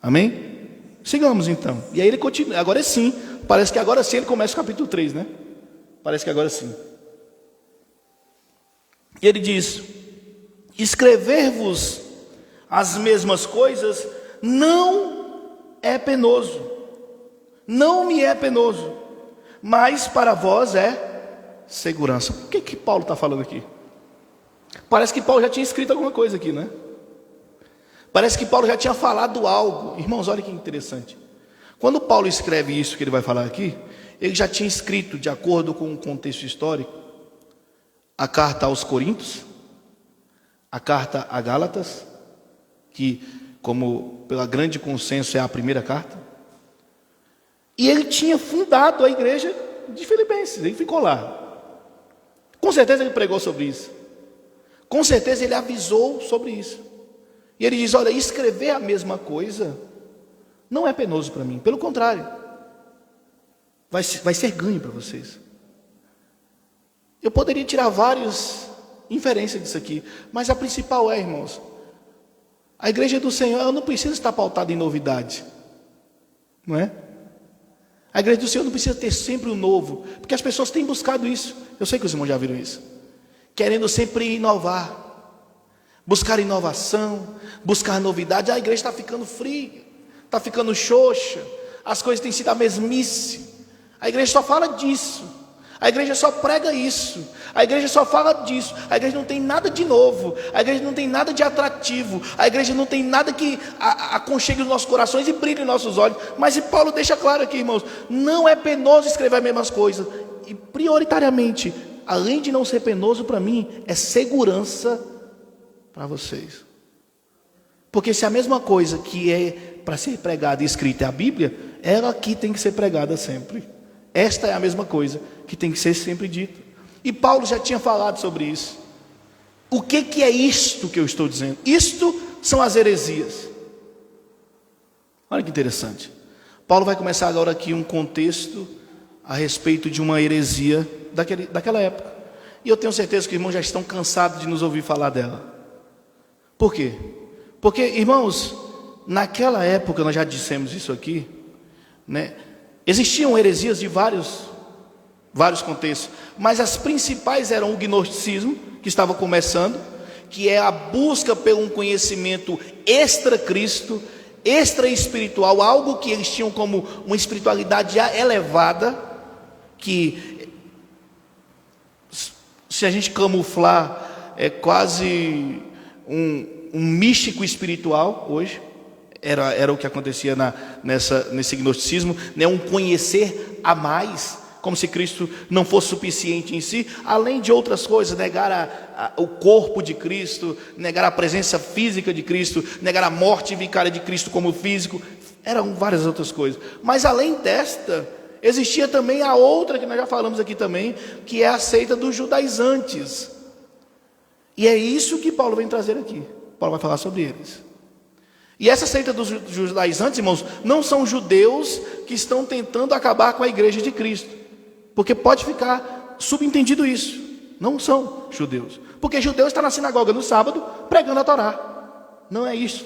Amém? Sigamos então. E aí ele continua. Agora sim, parece que agora sim ele começa o capítulo 3, né? Parece que agora sim. E ele diz: escrever-vos as mesmas coisas não é penoso, não me é penoso, mas para vós é segurança. O que Paulo está falando aqui? Parece que Paulo já tinha escrito alguma coisa aqui, né? Parece que Paulo já tinha falado algo. Irmãos, olha que interessante. Quando Paulo escreve isso que ele vai falar aqui, ele já tinha escrito, de acordo com o contexto histórico, a carta aos Coríntios, a carta a Gálatas, que, como pela grande consenso, é a primeira carta. E ele tinha fundado a igreja de Filipenses, ele ficou lá. Com certeza ele pregou sobre isso. Com certeza ele avisou sobre isso. E ele diz: olha, escrever a mesma coisa não é penoso para mim. Pelo contrário, vai ser ganho para vocês. Eu poderia tirar várias inferências disso aqui, mas a principal é, irmãos, a igreja do Senhor, ela não precisa estar pautada em novidade, não é? A igreja do Senhor não precisa ter sempre o novo, porque as pessoas têm buscado isso. Eu sei que os irmãos já viram isso, querendo sempre inovar, buscar inovação, buscar novidade. A igreja está ficando fria, está ficando xoxa, as coisas têm sido a mesmice. A igreja só fala disso, a igreja só prega isso, a igreja só fala disso. A igreja não tem nada de novo, a igreja não tem nada de atrativo, a igreja não tem nada que aconchegue os nossos corações e brilhe os nossos olhos. Mas Paulo deixa claro aqui, irmãos, não é penoso escrever as mesmas coisas. E prioritariamente, além de não ser penoso para mim, é segurança para vocês. Porque se a mesma coisa que é para ser pregada e escrita é a Bíblia, ela aqui tem que ser pregada sempre. Esta é a mesma coisa que tem que ser sempre dita. E Paulo já tinha falado sobre isso. O que é isto que eu estou dizendo? Isto são as heresias. Olha que interessante. Paulo vai começar agora aqui um contexto a respeito de uma heresia daquela época. E eu tenho certeza que os irmãos já estão cansados de nos ouvir falar dela. Por quê? Porque, irmãos, naquela época, nós já dissemos isso aqui, né? Existiam heresias de vários contextos, mas as principais eram o gnosticismo, que estava começando, que é a busca por um conhecimento extra-Cristo, extra-espiritual, algo que eles tinham como uma espiritualidade já elevada, que, se a gente camuflar, é quase um místico espiritual hoje. Era o que acontecia nesse gnosticismo, né? Um conhecer a mais, como se Cristo não fosse suficiente em si, além de outras coisas, negar o corpo de Cristo, negar a presença física de Cristo, negar a morte vicária de Cristo como físico. Eram várias outras coisas, mas além desta, existia também a outra que nós já falamos aqui também, que é a seita dos judaizantes. E é isso que Paulo vem trazer aqui. Paulo vai falar sobre eles. E essa seita dos judaizantes, irmãos, não são judeus que estão tentando acabar com a igreja de Cristo, porque pode ficar subentendido isso. Não são judeus, porque judeu está na sinagoga no sábado pregando a Torá. Não é isso.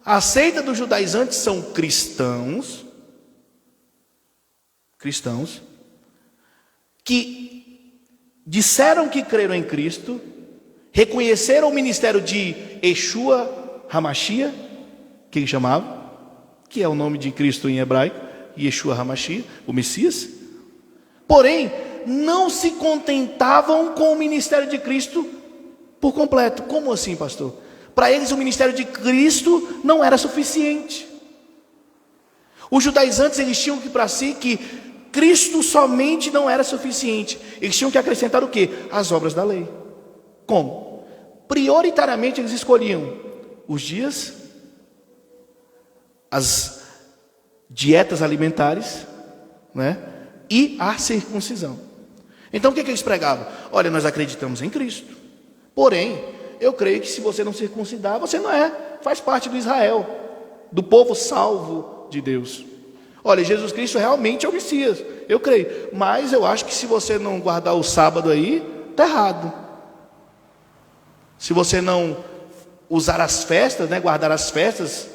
A seita dos judaizantes são cristãos que disseram que creram em Cristo reconheceram o ministério de Yeshua HaMashiach, que ele chamava, que é o nome de Cristo em hebraico, Yeshua HaMashiach, o Messias. Porém, não se contentavam com o ministério de Cristo por completo. Como assim, pastor? Para eles o ministério de Cristo não era suficiente. Os judaizantes, eles tinham que para si que Cristo somente não era suficiente. Eles tinham que acrescentar o quê? As obras da lei. Como? Prioritariamente eles escolhiam os dias, as dietas alimentares, né? E a circuncisão. Então o que eles pregavam? Olha, nós acreditamos em Cristo, porém, eu creio que se você não circuncidar, você não faz parte do Israel, do povo salvo de Deus. Olha, Jesus Cristo realmente é o Messias, eu creio, mas eu acho que se você não guardar o sábado aí, está errado. Se você não usar as festas, né, guardar as festas,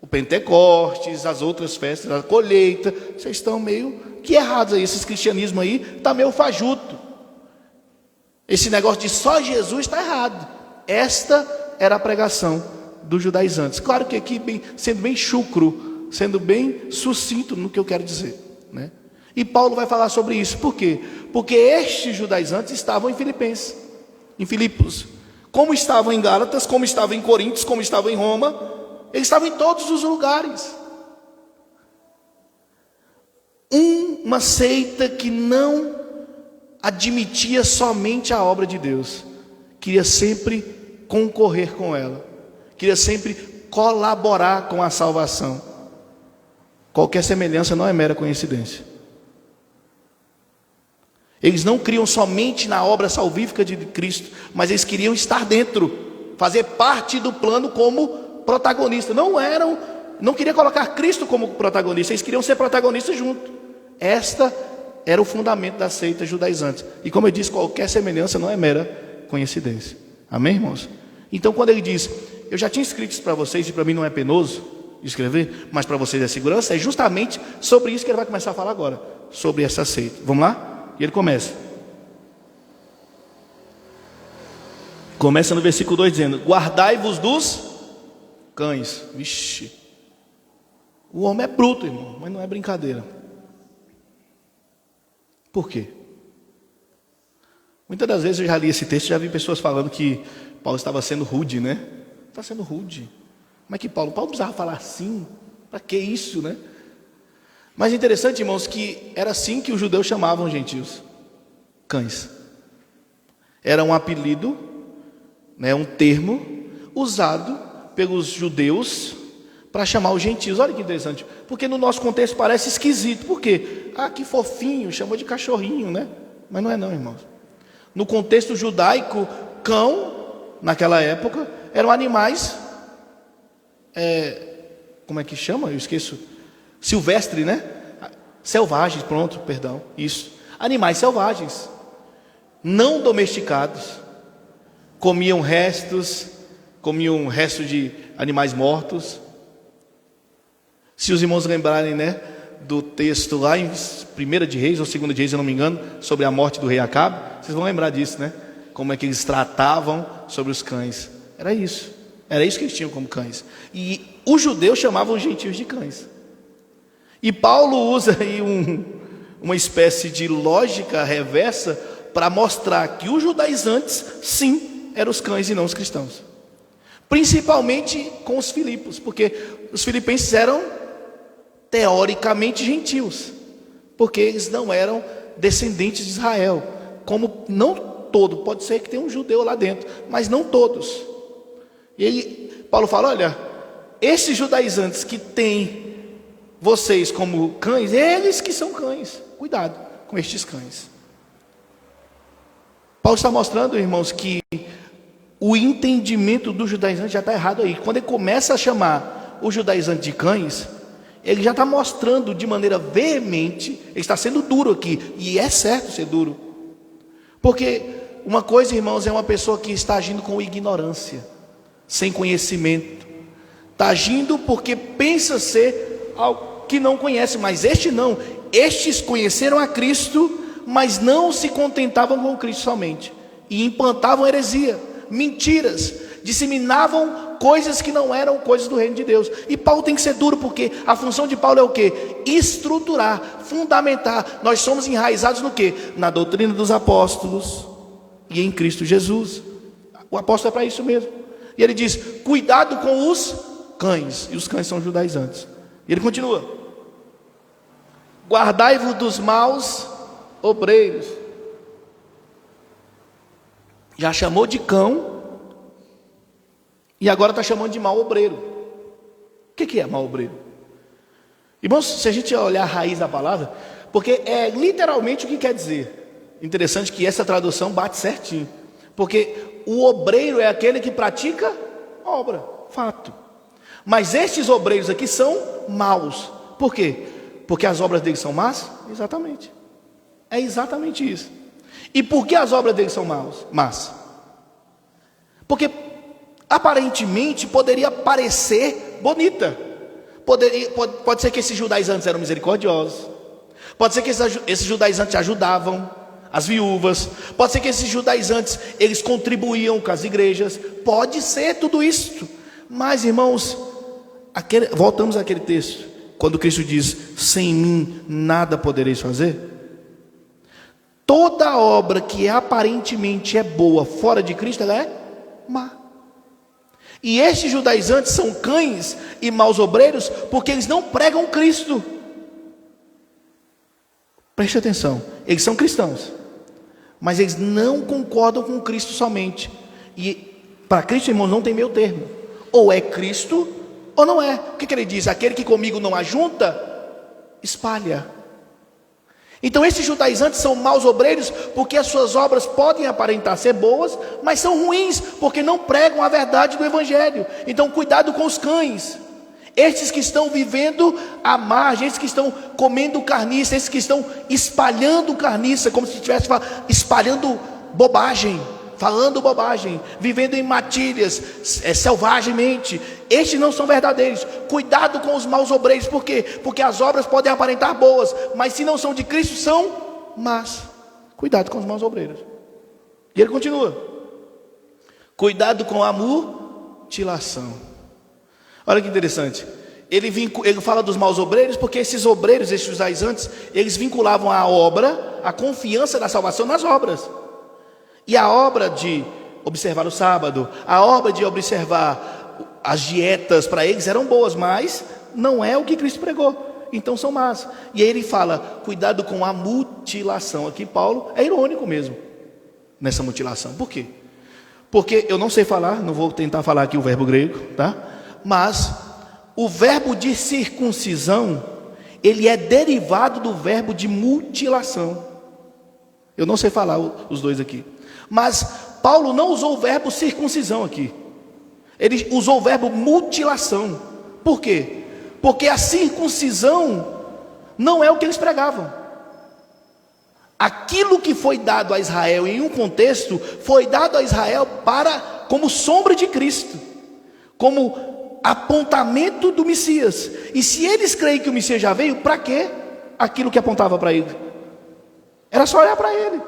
o Pentecostes, as outras festas, a colheita, vocês estão meio que errados aí. Esse cristianismo aí está meio fajuto. Esse negócio de só Jesus está errado. Esta era a pregação dos judaizantes. Claro que aqui sendo bem chucro, sendo bem sucinto no que eu quero dizer, né? E Paulo vai falar sobre isso. Por quê? Porque estes judaizantes estavam em Filipenses, em Filipos, como estavam em Gálatas, como estavam em Coríntios, como estavam em Roma. Eles estavam em todos os lugares. Uma seita que não admitia somente a obra de Deus, queria sempre concorrer com ela, queria sempre colaborar com a salvação. Qualquer semelhança não é mera coincidência. Eles não criam somente na obra salvífica de Cristo, mas eles queriam estar dentro, fazer parte do plano como protagonista. Não queria colocar Cristo como protagonista, eles queriam ser protagonistas junto. Esta era o fundamento da seita judaizante. E como eu disse, qualquer semelhança não é mera coincidência. Amém, irmãos? Então quando ele diz, eu já tinha escrito isso para vocês, e para mim não é penoso escrever, mas para vocês é segurança, é justamente sobre isso que ele vai começar a falar agora, sobre essa seita. Vamos lá? E ele começa no versículo 2 dizendo, guardai-vos dos cães. Vixe, o homem é bruto, irmão, mas não é brincadeira. Por quê? Muitas das vezes eu já li esse texto, já vi pessoas falando que Paulo estava sendo rude, né? Está sendo rude. Como é que Paulo precisava falar assim? Para que isso, né? Mas é interessante, irmãos, que era assim que os judeus chamavam os gentios, cães. Era um apelido, né, um termo usado pelos judeus para chamar os gentios. Olha que interessante, porque no nosso contexto parece esquisito. Por quê? Ah, que fofinho, chamou de cachorrinho, né? Mas não é não, irmãos. No contexto judaico, cão, naquela época, eram animais, como é que chama? Eu esqueço. Silvestre, né? Selvagens, pronto, perdão, isso. Animais selvagens, não domesticados, comiam restos de animais mortos. Se os irmãos lembrarem, né, do texto lá em 1 de Reis ou 2 de Reis, se eu não me engano, sobre a morte do rei Acabe, vocês vão lembrar disso, né? Como é que eles tratavam sobre os cães. Era isso que eles tinham como cães. E os judeus chamavam os gentios de cães. E Paulo usa aí uma espécie de lógica reversa para mostrar que os judaizantes, sim, eram os cães e não os cristãos. Principalmente com os filipos, porque os filipenses eram teoricamente gentios, porque eles não eram descendentes de Israel. Como não todo, pode ser que tenha um judeu lá dentro, mas não todos. E Paulo fala, olha, esses judaizantes que têm vocês como cães, eles que são cães, cuidado com estes cães. Paulo está mostrando, irmãos, que o entendimento do judaizante já está errado aí. Quando ele começa a chamar o judaizante de cães, ele já está mostrando de maneira veemente, ele está sendo duro aqui, e é certo ser duro, porque uma coisa, irmãos, é uma pessoa que está agindo com ignorância, sem conhecimento, está agindo porque pensa ser algo que não conhece, mas estes conheceram a Cristo, mas não se contentavam com Cristo somente, e implantavam heresia, mentiras, disseminavam coisas que não eram coisas do reino de Deus. E Paulo tem que ser duro, porque a função de Paulo é o quê? Estruturar, fundamentar. Nós somos enraizados no quê? Na doutrina dos apóstolos e em Cristo Jesus. O apóstolo é para isso mesmo. E ele diz: cuidado com os cães. E os cães são judaizantes. E ele continua: guardai-vos dos maus obreiros. Já chamou de cão e agora está chamando de mau obreiro. O que é mau obreiro? Irmãos, se a gente olhar a raiz da palavra, porque é literalmente o que quer dizer. Interessante que essa tradução bate certinho, porque o obreiro é aquele que pratica obra, fato. Mas estes obreiros aqui são maus. Por quê? Porque as obras deles são más? Exatamente. É exatamente isso. E por que as obras deles são más? Porque aparentemente poderia parecer bonita. Pode ser que esses judaizantes eram misericordiosos. Pode ser que esses judaizantes ajudavam as viúvas. Pode ser que esses judaizantes, eles contribuíam com as igrejas. Pode ser tudo isso. Mas, irmãos, voltamos àquele texto, quando Cristo diz: sem mim nada podereis fazer. Toda obra que aparentemente é boa fora de Cristo, ela é má. E estes judaizantes são cães e maus obreiros, porque eles não pregam Cristo. Preste atenção, eles são cristãos, mas eles não concordam com Cristo somente. E para Cristo, irmãos, não tem meio termo. Ou é Cristo, ou não é. O que ele diz? Aquele que comigo não ajunta, espalha. Então esses judaizantes são maus obreiros, porque as suas obras podem aparentar ser boas, mas são ruins, porque não pregam a verdade do Evangelho. Então cuidado com os cães. Estes que estão vivendo à margem, estes que estão comendo carniça, estes que estão espalhando carniça, como se estivesse espalhando bobagem, falando bobagem, vivendo em matilhas, selvagemmente. Estes não são verdadeiros. Cuidado com os maus obreiros. Por quê? Porque as obras podem aparentar boas, mas se não são de Cristo, são más. Cuidado com os maus obreiros. E ele continua: cuidado com a mutilação. Olha que interessante. Ele fala dos maus obreiros, porque esses obreiros, esses judaizantes, eles vinculavam a obra, a confiança da salvação nas obras. E a obra de observar o sábado, a obra de observar as dietas, para eles eram boas, mas não é o que Cristo pregou. Então são más. E aí ele fala: cuidado com a mutilação. Aqui Paulo é irônico mesmo nessa mutilação. Por quê? Porque eu não sei falar, não vou tentar falar aqui o verbo grego, tá? Mas o verbo de circuncisão, ele é derivado do verbo de mutilação. Eu não sei falar os dois aqui. Mas Paulo não usou o verbo circuncisão aqui. Ele usou o verbo mutilação. Por quê? Porque a circuncisão não é o que eles pregavam. Aquilo que foi dado a Israel em um contexto, foi dado a Israel como sombra de Cristo, como apontamento do Messias. E se eles creem que o Messias já veio, para quê aquilo que apontava para ele? Era só olhar para ele.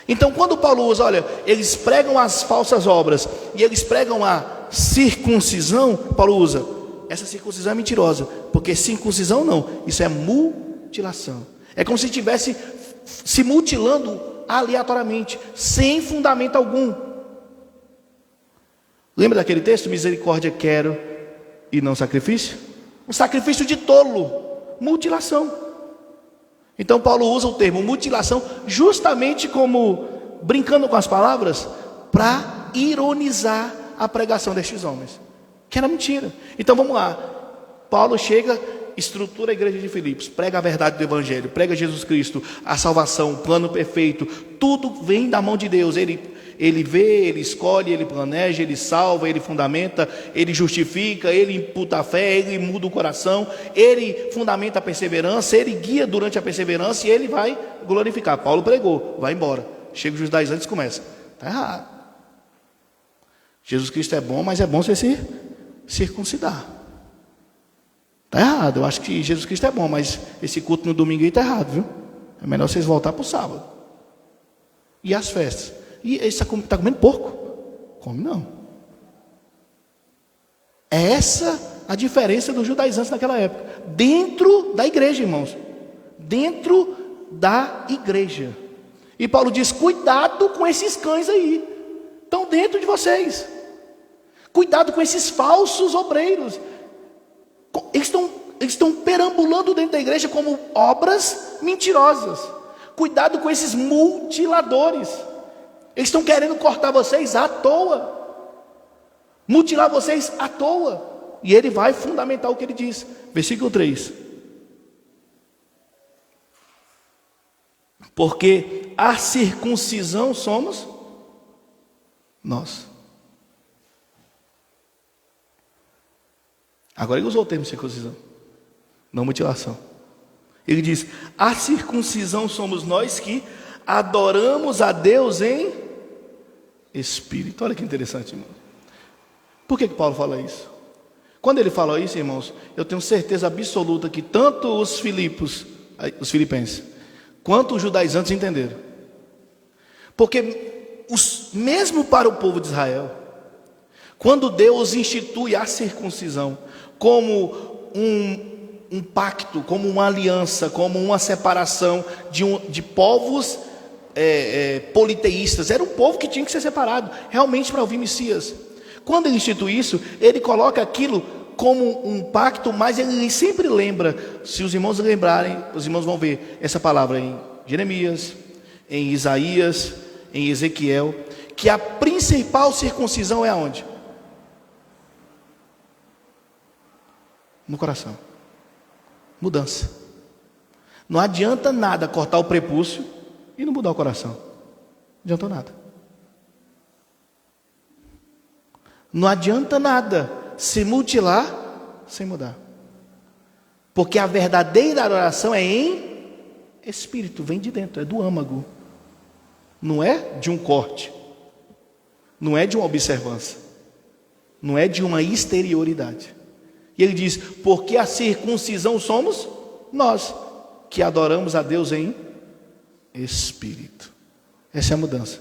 Então quando Paulo usa, olha, eles pregam as falsas obras e eles pregam a circuncisão, Paulo usa, essa circuncisão é mentirosa, porque circuncisão não, isso é mutilação. É como se estivesse se mutilando aleatoriamente, sem fundamento algum. Lembra daquele texto? Misericórdia quero e não sacrifício? Um sacrifício de tolo, mutilação. Então Paulo usa o termo mutilação justamente como, brincando com as palavras, para ironizar a pregação destes homens, que era mentira. Então vamos lá, Paulo chega, estrutura a igreja de Filipos, prega a verdade do Evangelho, prega Jesus Cristo, a salvação, o plano perfeito, tudo vem da mão de Deus. Ele vê, ele escolhe, ele planeja, ele salva, ele fundamenta, ele justifica, ele imputa a fé, ele muda o coração, ele fundamenta a perseverança, ele guia durante a perseverança e ele vai glorificar. Paulo pregou, vai embora. Chega os judaizantes e começa. Está errado. Jesus Cristo é bom, mas é bom você se circuncidar. Está errado. Eu acho que Jesus Cristo é bom, mas esse culto no domingo aí está errado, viu? É melhor vocês voltar para o sábado. E as festas? E ele está comendo porco? Come não. É essa a diferença dos judaizantes naquela época. Dentro da igreja, irmãos. Dentro da igreja. E Paulo diz, cuidado com esses cães aí. Estão dentro de vocês. Cuidado com esses falsos obreiros. Eles estão perambulando dentro da igreja como obras mentirosas. Cuidado com esses mutiladores. Eles estão querendo cortar vocês à toa. Mutilar vocês à toa. E ele vai fundamentar o que ele diz. Versículo 3. Porque a circuncisão somos nós. Agora ele usou o termo circuncisão, não mutilação. Ele diz, a circuncisão somos nós que adoramos a Deus em espírito. Olha que interessante, irmão. Por que Paulo fala isso? Quando ele fala isso, irmãos, eu tenho certeza absoluta que tanto os filipenses, quanto os judaizantes entenderam. Porque mesmo para o povo de Israel, quando Deus institui a circuncisão como um pacto, como uma aliança, como uma separação de povos politeístas, era um povo que tinha que ser separado, realmente para ouvir Messias. Quando ele institui isso, ele coloca aquilo como um pacto, mas ele sempre lembra, se os irmãos lembrarem, os irmãos vão ver essa palavra em Jeremias, em Isaías, em Ezequiel, que a principal circuncisão é aonde? No coração. Mudança. Não adianta nada cortar o prepúcio e não mudar o coração. Não adianta nada. Não adianta nada se mutilar sem mudar. Porque a verdadeira adoração é em espírito, vem de dentro, é do âmago. Não é de um corte. Não é de uma observância. Não é de uma exterioridade. E ele diz, porque a circuncisão somos nós, que adoramos a Deus em espírito. Essa é a mudança.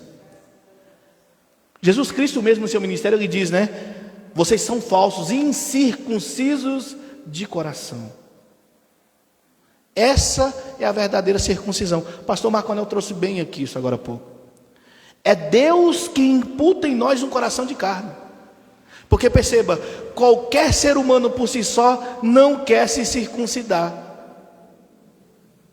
Jesus Cristo mesmo no seu ministério, ele diz, né? Vocês são falsos, incircuncisos de coração. Essa é a verdadeira circuncisão. Pastor Marconel trouxe bem aqui isso agora há pouco. É Deus que imputa em nós um coração de carne. Porque perceba, qualquer ser humano por si só não quer se circuncidar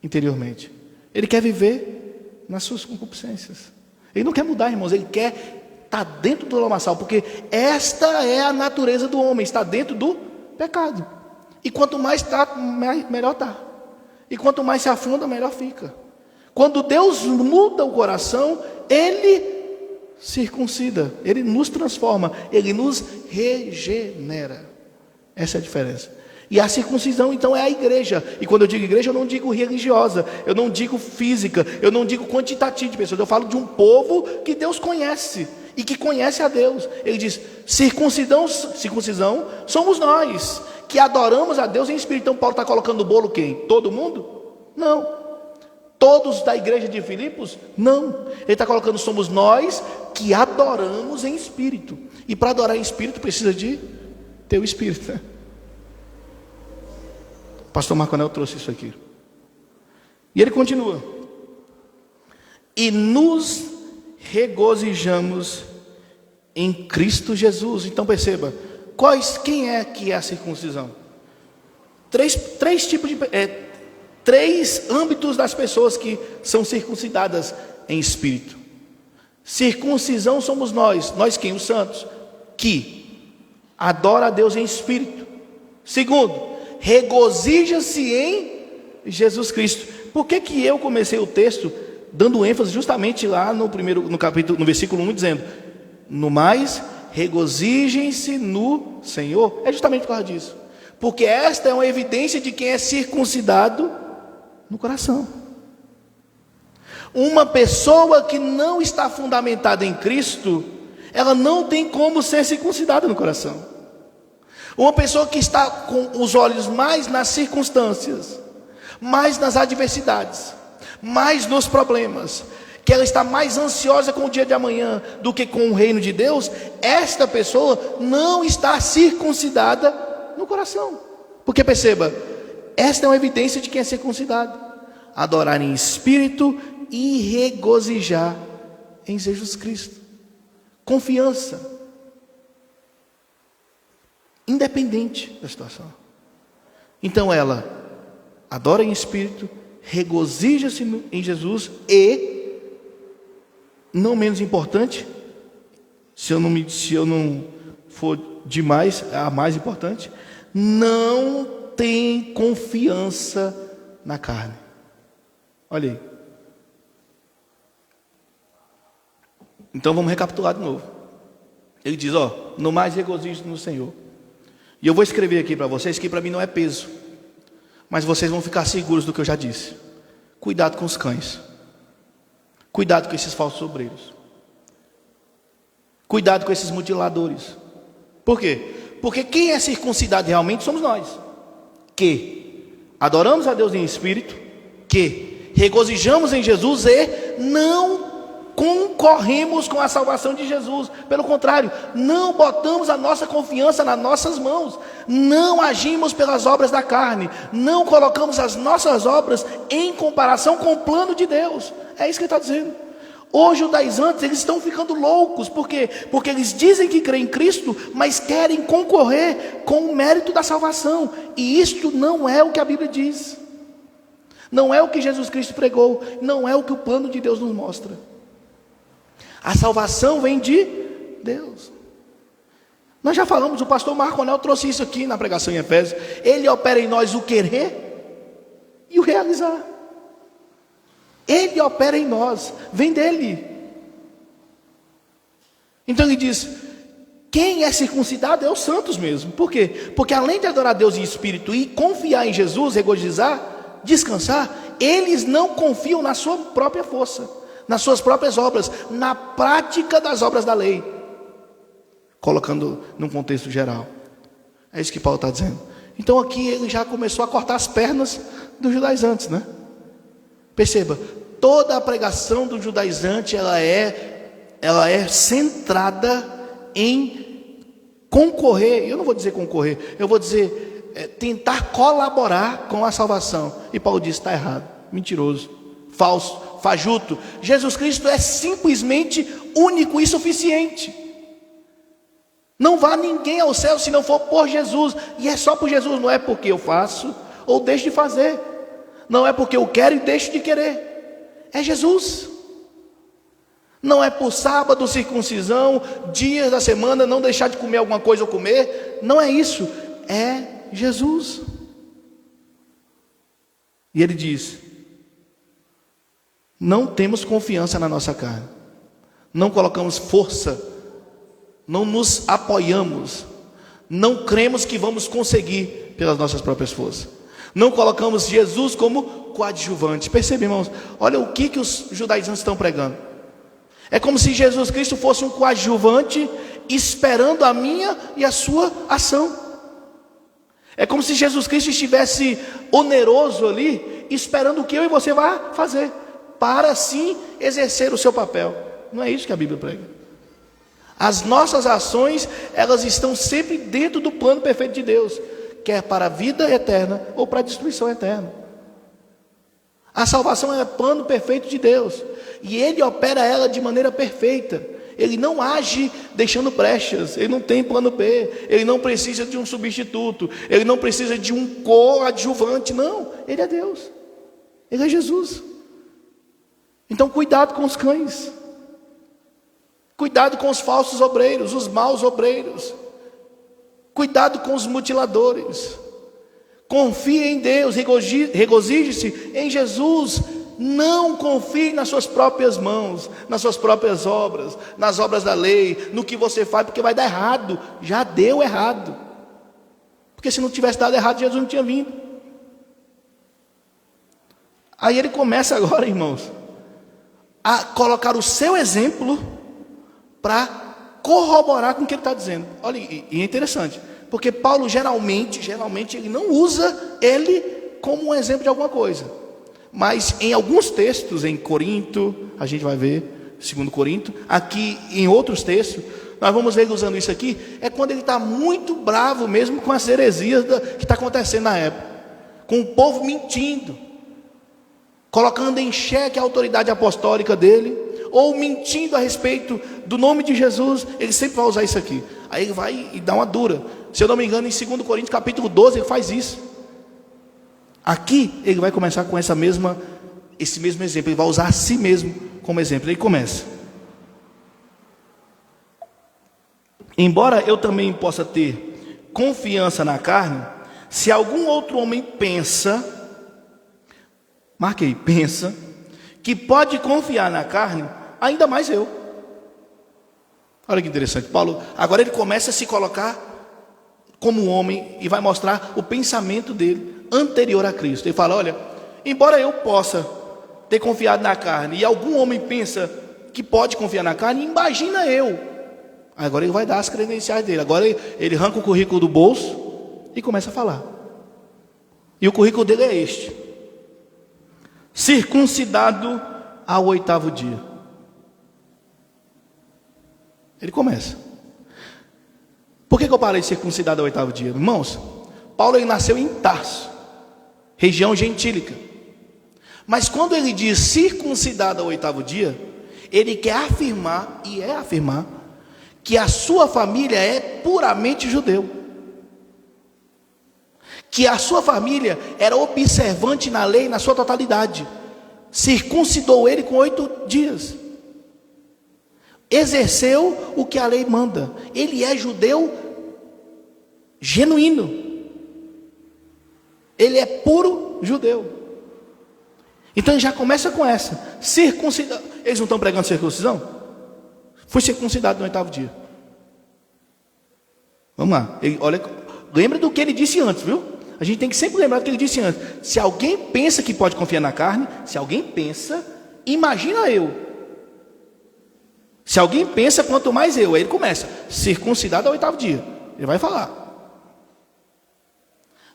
interiormente. Ele quer viver nas suas concupiscências. Ele não quer mudar, irmãos, ele quer estar dentro do lamaçal, porque esta é a natureza do homem, está dentro do pecado. E quanto mais está, melhor está. E quanto mais se afunda, melhor fica. Quando Deus muda o coração, Ele circuncida, Ele nos transforma, Ele nos regenera. Essa é a diferença. E a circuncisão então é a igreja. E quando eu digo igreja, eu não digo religiosa, eu não digo física, eu não digo quantitativo de pessoas. Eu falo de um povo que Deus conhece e que conhece a Deus. Ele diz, circuncisão somos nós, que adoramos a Deus em espírito. Então Paulo está colocando no bolo quem? Todo mundo? Não. Todos da igreja de Filipos? Não. Ele está colocando, somos nós que adoramos em espírito. E para adorar em espírito precisa de ter o espírito, né? O pastor Marconel trouxe isso aqui. E ele continua. E nos regozijamos em Cristo Jesus. Então perceba, quem é que é a circuncisão? Três tipos de... três âmbitos das pessoas que são circuncidadas em espírito. Circuncisão somos nós quem? Os santos, que adora a Deus em espírito. Segundo, regozija-se em Jesus Cristo. Por que eu comecei o texto dando ênfase justamente lá no capítulo, no versículo 1, dizendo, no mais, regozijem-se no Senhor? É justamente por causa disso. Porque esta é uma evidência de quem é circuncidado no coração. Uma pessoa que não está fundamentada em Cristo, ela não tem como ser circuncidada no coração. Uma pessoa que está com os olhos mais nas circunstâncias, mais nas adversidades, mais nos problemas, que ela está mais ansiosa com o dia de amanhã do que com o reino de Deus, esta pessoa não está circuncidada no coração. Porque perceba, esta é uma evidência de quem é circuncidado: adorar em espírito e regozijar em Jesus Cristo. Confiança, independente da situação. Então ela adora em espírito, regozija-se em Jesus e, não menos importante, se eu não for demais, a mais importante, não tem confiança na carne. Olha aí. Então vamos recapitular de novo. Ele diz, no mais regozijo no Senhor. E eu vou escrever aqui para vocês, que para mim não é peso, mas vocês vão ficar seguros do que eu já disse. Cuidado com os cães. Cuidado com esses falsos obreiros. Cuidado com esses mutiladores. Por quê? Porque quem é circuncidado realmente somos nós, que adoramos a Deus em espírito, que regozijamos em Jesus e não concorremos com a salvação de Jesus. Pelo contrário, não botamos a nossa confiança nas nossas mãos, não agimos pelas obras da carne, não colocamos as nossas obras em comparação com o plano de Deus. É isso que ele está dizendo. Os judaizantes, eles estão ficando loucos. Por quê? Porque eles dizem que creem em Cristo, mas querem concorrer com o mérito da salvação. E isto não é o que a Bíblia diz. Não é o que Jesus Cristo pregou. Não é o que o plano de Deus nos mostra. A salvação vem de Deus. Nós já falamos, o pastor Marco Anel trouxe isso aqui na pregação em Efésios. Ele opera em nós o querer e o realizar. Ele opera em nós, vem dele. Então ele diz, quem é circuncidado é os santos mesmo. Por quê? Porque além de adorar a Deus em espírito e confiar em Jesus, regozijar, descansar, eles não confiam na sua própria força, nas suas próprias obras, na prática das obras da lei. Colocando num contexto geral. É isso que Paulo está dizendo. Então aqui ele já começou a cortar as pernas dos judaizantes, né? Perceba, toda a pregação do judaizante, ela é centrada em concorrer. Eu não vou dizer concorrer, eu vou dizer tentar colaborar com a salvação. E Paulo diz, está errado, mentiroso, falso, fajuto. Jesus Cristo é simplesmente único e suficiente. Não vá ninguém ao céu se não for por Jesus. E é só por Jesus, não é porque eu faço ou deixo de fazer. Não é porque eu quero e deixo de querer. É Jesus. Não é por sábado, circuncisão, dias da semana, não deixar de comer alguma coisa ou comer. Não é isso. É Jesus. E ele diz, não temos confiança na nossa carne. Não colocamos força. Não nos apoiamos. Não cremos que vamos conseguir pelas nossas próprias forças. Não colocamos Jesus como coadjuvante. Percebe, irmãos? Olha o que os judaizantes estão pregando. É como se Jesus Cristo fosse um coadjuvante esperando a minha e a sua ação. É como se Jesus Cristo estivesse oneroso ali, esperando o que eu e você vai fazer, para sim exercer o seu papel. Não é isso que a Bíblia prega. As nossas ações, elas estão sempre dentro do plano perfeito de Deus, quer para a vida eterna ou para a destruição eterna. A salvação é o plano perfeito de Deus, e Ele opera ela de maneira perfeita. Ele não age deixando brechas, Ele não tem plano B, Ele não precisa de um substituto, Ele não precisa de um coadjuvante, não, Ele é Deus, Ele é Jesus. Então cuidado com os cães, cuidado com os falsos obreiros, os maus obreiros, cuidado com os mutiladores. Confie em Deus, regozije-se em Jesus. Não confie nas suas próprias mãos, nas suas próprias obras, nas obras da lei, no que você faz, porque vai dar errado. Já deu errado. Porque se não tivesse dado errado, Jesus não tinha vindo. Aí ele começa agora, irmãos, a colocar o seu exemplo para corroborar com o que ele está dizendo. Olha, e é interessante, porque Paulo geralmente ele não usa ele como um exemplo de alguma coisa, Mas em alguns textos, em Corinto, a gente vai ver, 2 Corinto, aqui em outros textos, nós vamos ver ele usando isso aqui, é quando ele está muito bravo mesmo com as heresias que está acontecendo na época, com o povo mentindo, colocando em xeque a autoridade apostólica dele, ou mentindo a respeito do nome de Jesus. Ele sempre vai usar isso aqui. Aí ele vai e dá uma dura. Se eu não me engano, em 2 Coríntios capítulo 12 ele faz isso. Aqui ele vai começar com esse mesmo exemplo. Ele vai usar a si mesmo como exemplo. Ele começa: embora eu também possa ter confiança na carne, se algum outro homem pensa, marquei, pensa, que pode confiar na carne, ainda mais eu. Olha que interessante, Paulo, agora ele começa a se colocar como um homem e vai mostrar o pensamento dele anterior a Cristo. Ele fala: olha, embora eu possa ter confiado na carne, e algum homem pensa que pode confiar na carne, imagina eu. Agora ele vai dar as credenciais dele. Agora ele arranca o currículo do bolso e começa a falar. E o currículo dele é este: circuncidado ao 8º dia. Ele começa. Por que eu parei de circuncidado ao 8º dia? Irmãos, Paulo ele nasceu em Tarso, região gentílica. Mas quando ele diz circuncidado ao 8º dia, ele quer afirmar, e é afirmar, que a sua família é puramente judeu, que a sua família era observante na lei na sua totalidade. Circuncidou ele com 8 dias, exerceu o que a lei manda. Ele é judeu genuíno, ele é puro judeu. Então ele já começa com essa circuncisão. Eles não estão pregando circuncisão? Foi circuncidado no 8º dia. Vamos lá. Olha, lembra do que ele disse antes, viu? A gente tem que sempre lembrar do que ele disse antes. Se alguém pensa que pode confiar na carne, se alguém pensa, imagina eu. Se alguém pensa, quanto mais eu. Aí ele começa: circuncidado ao 8º dia. Ele vai falar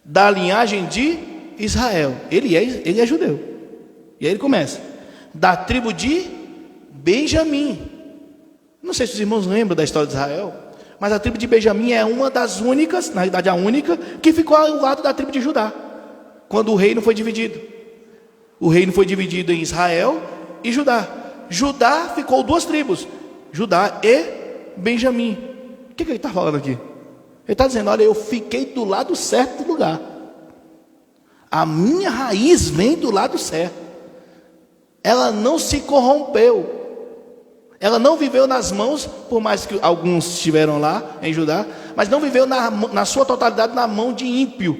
da linhagem de Israel. Ele é judeu. E aí ele começa: da tribo de Benjamim. Não sei se os irmãos lembram da história de Israel, mas a tribo de Benjamim é uma das únicas, na realidade a única, que ficou ao lado da tribo de Judá, quando o reino foi dividido. O reino foi dividido em Israel e Judá. Judá ficou 2 tribos, Judá e Benjamim. O que ele está falando aqui? Ele está dizendo: olha, eu fiquei do lado certo do lugar. A minha raiz vem do lado certo. Ela não se corrompeu. Ela não viveu nas mãos, por mais que alguns estiveram lá em Judá, mas não viveu na sua totalidade na mão de ímpio,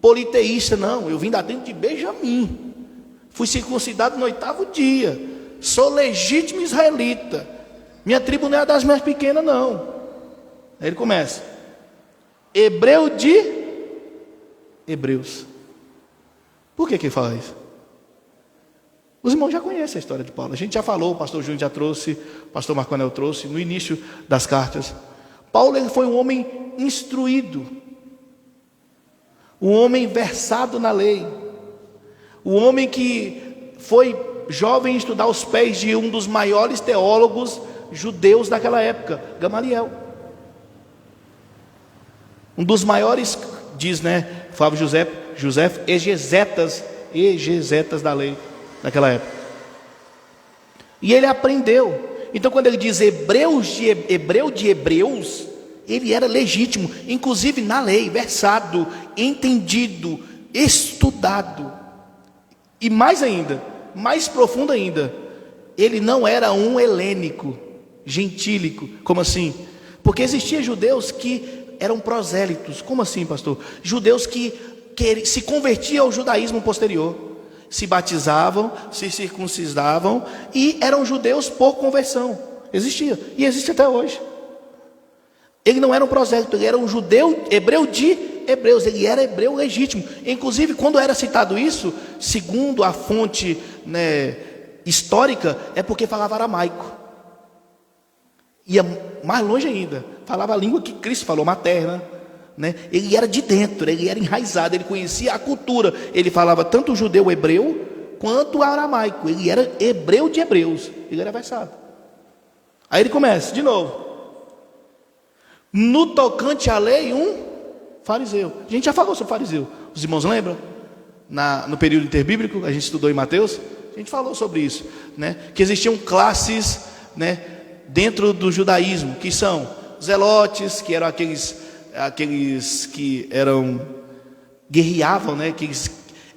politeísta. Não, eu vim da dentro de Benjamim. Fui circuncidado no 8º dia. Sou legítimo israelita. Minha tribo não é das mais pequenas, não. Aí ele começa: hebreu de hebreus. Por que ele fala isso? Os irmãos já conhecem a história de Paulo. A gente já falou, o pastor Júnior já trouxe, o pastor Marco Anel trouxe, no início das cartas. Paulo ele foi um homem instruído, um homem versado na lei, um homem que foi jovem estudar aos pés de um dos maiores teólogos judeus daquela época, Gamaliel. Um dos maiores, diz, Flávio José, exegetas da lei naquela época. E ele aprendeu. Então quando ele diz hebreu de hebreus, ele era legítimo, inclusive na lei, versado, entendido, estudado. E mais ainda, mais profundo ainda, ele não era um helênico, gentílico. Como assim? Porque existiam judeus que eram prosélitos. Como assim, pastor? Judeus que se convertiam ao judaísmo posterior, se batizavam, se circuncidavam e eram judeus por conversão. Existia, e existe até hoje. Ele não era um prosélito, ele era um judeu, hebreu de hebreus, ele era hebreu legítimo. Inclusive, quando era citado isso, segundo a fonte histórica, é porque falava aramaico. Ia mais longe ainda, falava a língua que Cristo falou, materna. Ele era de dentro, ele era enraizado, ele conhecia a cultura. Ele falava tanto o judeu hebreu quanto aramaico. Ele era hebreu de hebreus. Ele era versado. Aí ele começa, de novo. No tocante à lei, um fariseu. A gente já falou sobre fariseu. Os irmãos lembram? No período interbíblico, a gente estudou em Mateus. A gente falou sobre isso, né? Que existiam classes, né, dentro do judaísmo, que são zelotes, que eram aqueles que guerreavam, né? Que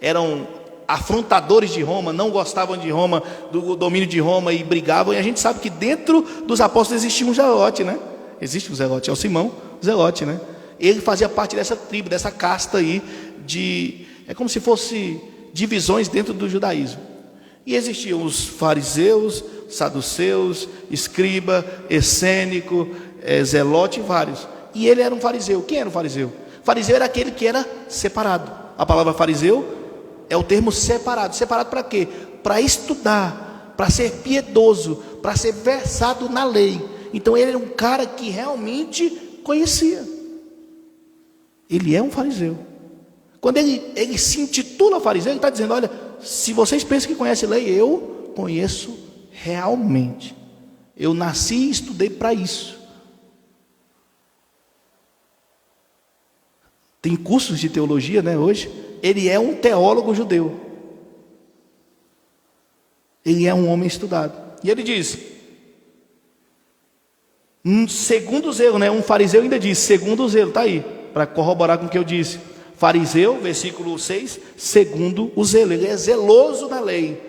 eram afrontadores de Roma, não gostavam de Roma, do domínio de Roma e brigavam. E a gente sabe que dentro dos apóstolos existia um zelote, né? Existe um zelote, é o Simão Zelote, né? Ele fazia parte dessa tribo, dessa casta aí é como se fosse divisões dentro do judaísmo. E existiam os fariseus, saduceus, escriba, essênico, zelote e vários. E ele era um fariseu. Quem era um fariseu? Fariseu era aquele que era separado. A palavra fariseu é o termo separado. Separado para quê? Para estudar, para ser piedoso, para ser versado na lei. Então ele era um cara que realmente conhecia. Ele é um fariseu. Quando ele se intitula fariseu, ele está dizendo: olha, se vocês pensam que conhecem lei, eu conheço realmente. Eu nasci e estudei para isso. Tem cursos de teologia, né, hoje. Ele é um teólogo judeu. Ele é um homem estudado. E ele diz, segundo o zelo, né? Um fariseu ainda diz, segundo o zelo, está aí, para corroborar com o que eu disse. Fariseu, versículo 6, segundo o zelo. Ele é zeloso na lei,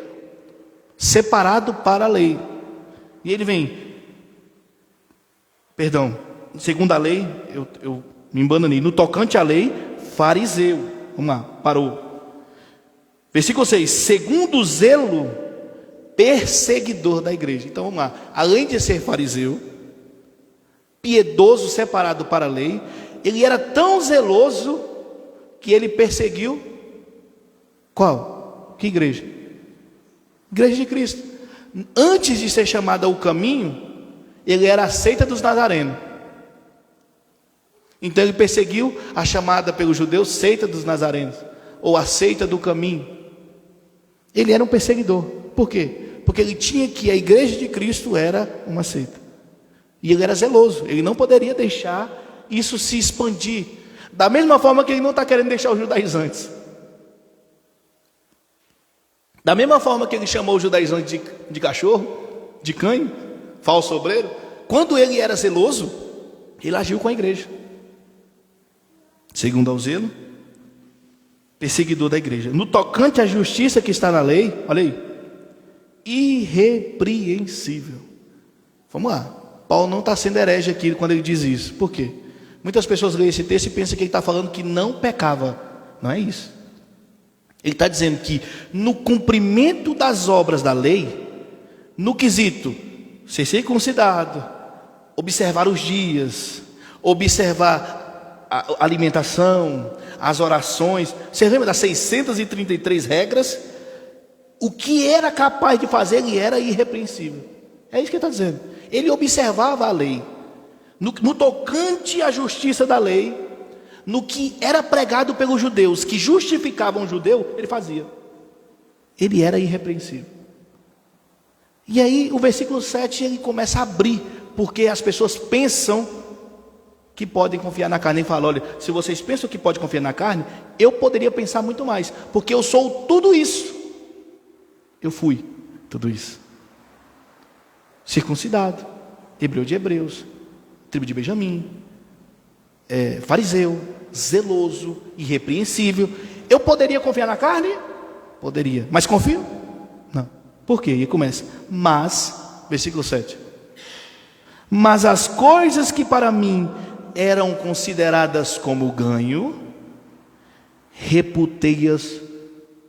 separado para a lei. E ele vem, segundo a lei, eu me embananei, no tocante à lei, fariseu. Vamos lá, parou. Versículo 6, segundo o zelo, perseguidor da igreja. Então vamos lá, além de ser fariseu, piedoso, separado para a lei, ele era tão zeloso que ele perseguiu qual? Que igreja? Igreja de Cristo. Antes de ser chamado ao caminho, ele era a seita dos nazarenos. Então ele perseguiu a chamada pelos judeus seita dos nazarenos, ou a seita do caminho. Ele era um perseguidor. Por quê? Porque ele tinha que a igreja de Cristo era uma seita. E ele era zeloso, ele não poderia deixar isso se expandir. Da mesma forma que ele não está querendo deixar os judaizantes. Da mesma forma que ele chamou os judaizantes de cachorro, de cães, falso obreiro. Quando ele era zeloso, ele agiu com a igreja. Segundo ao zelo, perseguidor da igreja. No tocante à justiça que está na lei, olha aí, irrepreensível. Vamos lá, Paulo não está sendo herege aqui quando ele diz isso. Por quê? Muitas pessoas leem esse texto e pensam que ele está falando que não pecava. Não é isso. Ele está dizendo que no cumprimento das obras da lei, no quesito ser circuncidado, observar os dias, observar a alimentação, as orações. Você lembra das 633 regras? O que era capaz de fazer, ele era irrepreensível. É isso que ele está dizendo. Ele observava a lei. No tocante à justiça da lei, no que era pregado pelos judeus, que justificavam o judeu, ele fazia. Ele era irrepreensível. E aí o versículo 7 ele começa a abrir, porque as pessoas pensam que podem confiar na carne. E fala, olha, se vocês pensam que pode confiar na carne, eu poderia pensar muito mais, porque eu sou tudo isso. Eu fui tudo isso. Circuncidado, hebreu de hebreus, tribo de Benjamim, fariseu, zeloso, irrepreensível. Eu poderia confiar na carne? Poderia. Mas confio? Não. Por quê? E começa. Mas, versículo 7. Mas as coisas que para mim eram consideradas como ganho, reputei-as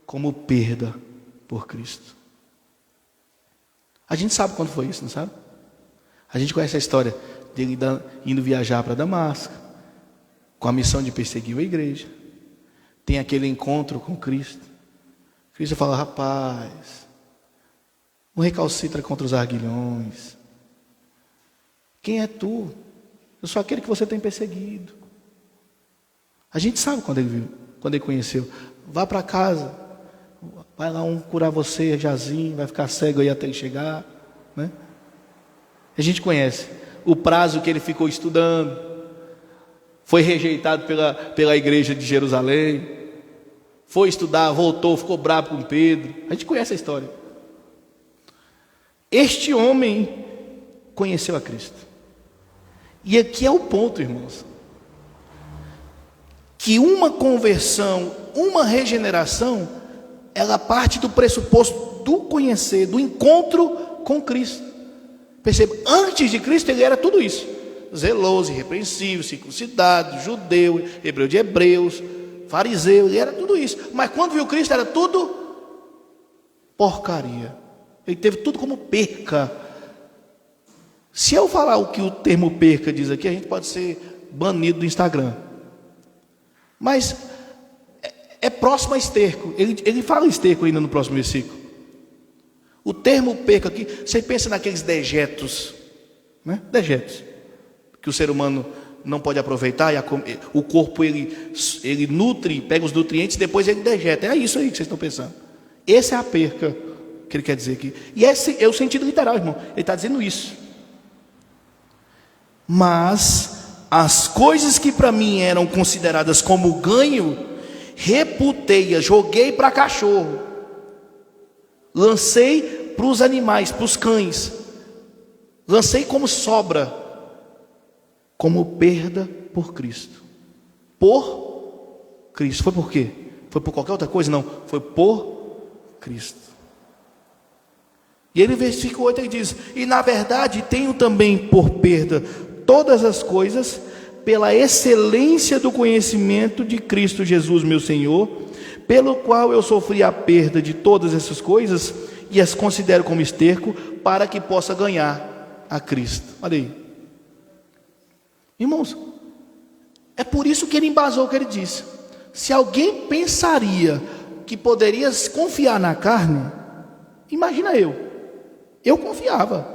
como perda por Cristo. A gente sabe quando foi isso, não sabe? A gente conhece a história dele indo viajar para Damasco, com a missão de perseguir a igreja. Tem aquele encontro com Cristo. Cristo fala, rapaz, não recalcitra contra os arguilhões. Quem é tu? Eu sou aquele que você tem perseguido. A gente sabe quando ele viu, quando ele conheceu. Vá para casa, Vai lá curar você, Jazinho, vai ficar cego aí até ele chegar, né? A gente conhece o prazo que ele ficou estudando, foi rejeitado pela igreja de Jerusalém, foi estudar, voltou, ficou bravo com Pedro. A gente conhece a história. Este homem conheceu a Cristo. E aqui é o ponto, irmãos, que uma conversão, uma regeneração, ela parte do pressuposto do conhecer, do encontro com Cristo. Perceba, antes de Cristo ele era tudo isso: zeloso, irrepreensível, circuncidado, judeu, hebreu de hebreus, fariseu, ele era tudo isso. Mas quando viu Cristo era tudo porcaria. Ele teve tudo como perca. Se eu falar o que o termo perca diz aqui, a gente pode ser banido do Instagram. Mas é próximo a esterco. Ele fala esterco ainda no próximo versículo. O termo perca aqui, você pensa naqueles dejetos, né? Dejetos que o ser humano não pode aproveitar, e o corpo ele nutre, pega os nutrientes, depois ele dejeta. É isso aí que vocês estão pensando. Essa é a perca que ele quer dizer aqui. E esse é o sentido literal, irmão. Ele está dizendo isso. Mas as coisas que para mim eram consideradas como ganho, reputei-as, joguei para cachorro, lancei para os animais, para os cães, lancei como sobra, como perda por Cristo. Por Cristo. Foi por quê? Foi por qualquer outra coisa? Não, foi por Cristo. E ele, versículo 8, ele diz: e na verdade tenho também por perda todas as coisas, pela excelência do conhecimento de Cristo Jesus meu Senhor, pelo qual eu sofri a perda de todas essas coisas, e as considero como esterco, para que possa ganhar a Cristo. Olha aí, irmãos, é por isso que ele embasou o que ele disse. Se alguém pensaria que poderia confiar na carne, imagina eu confiava.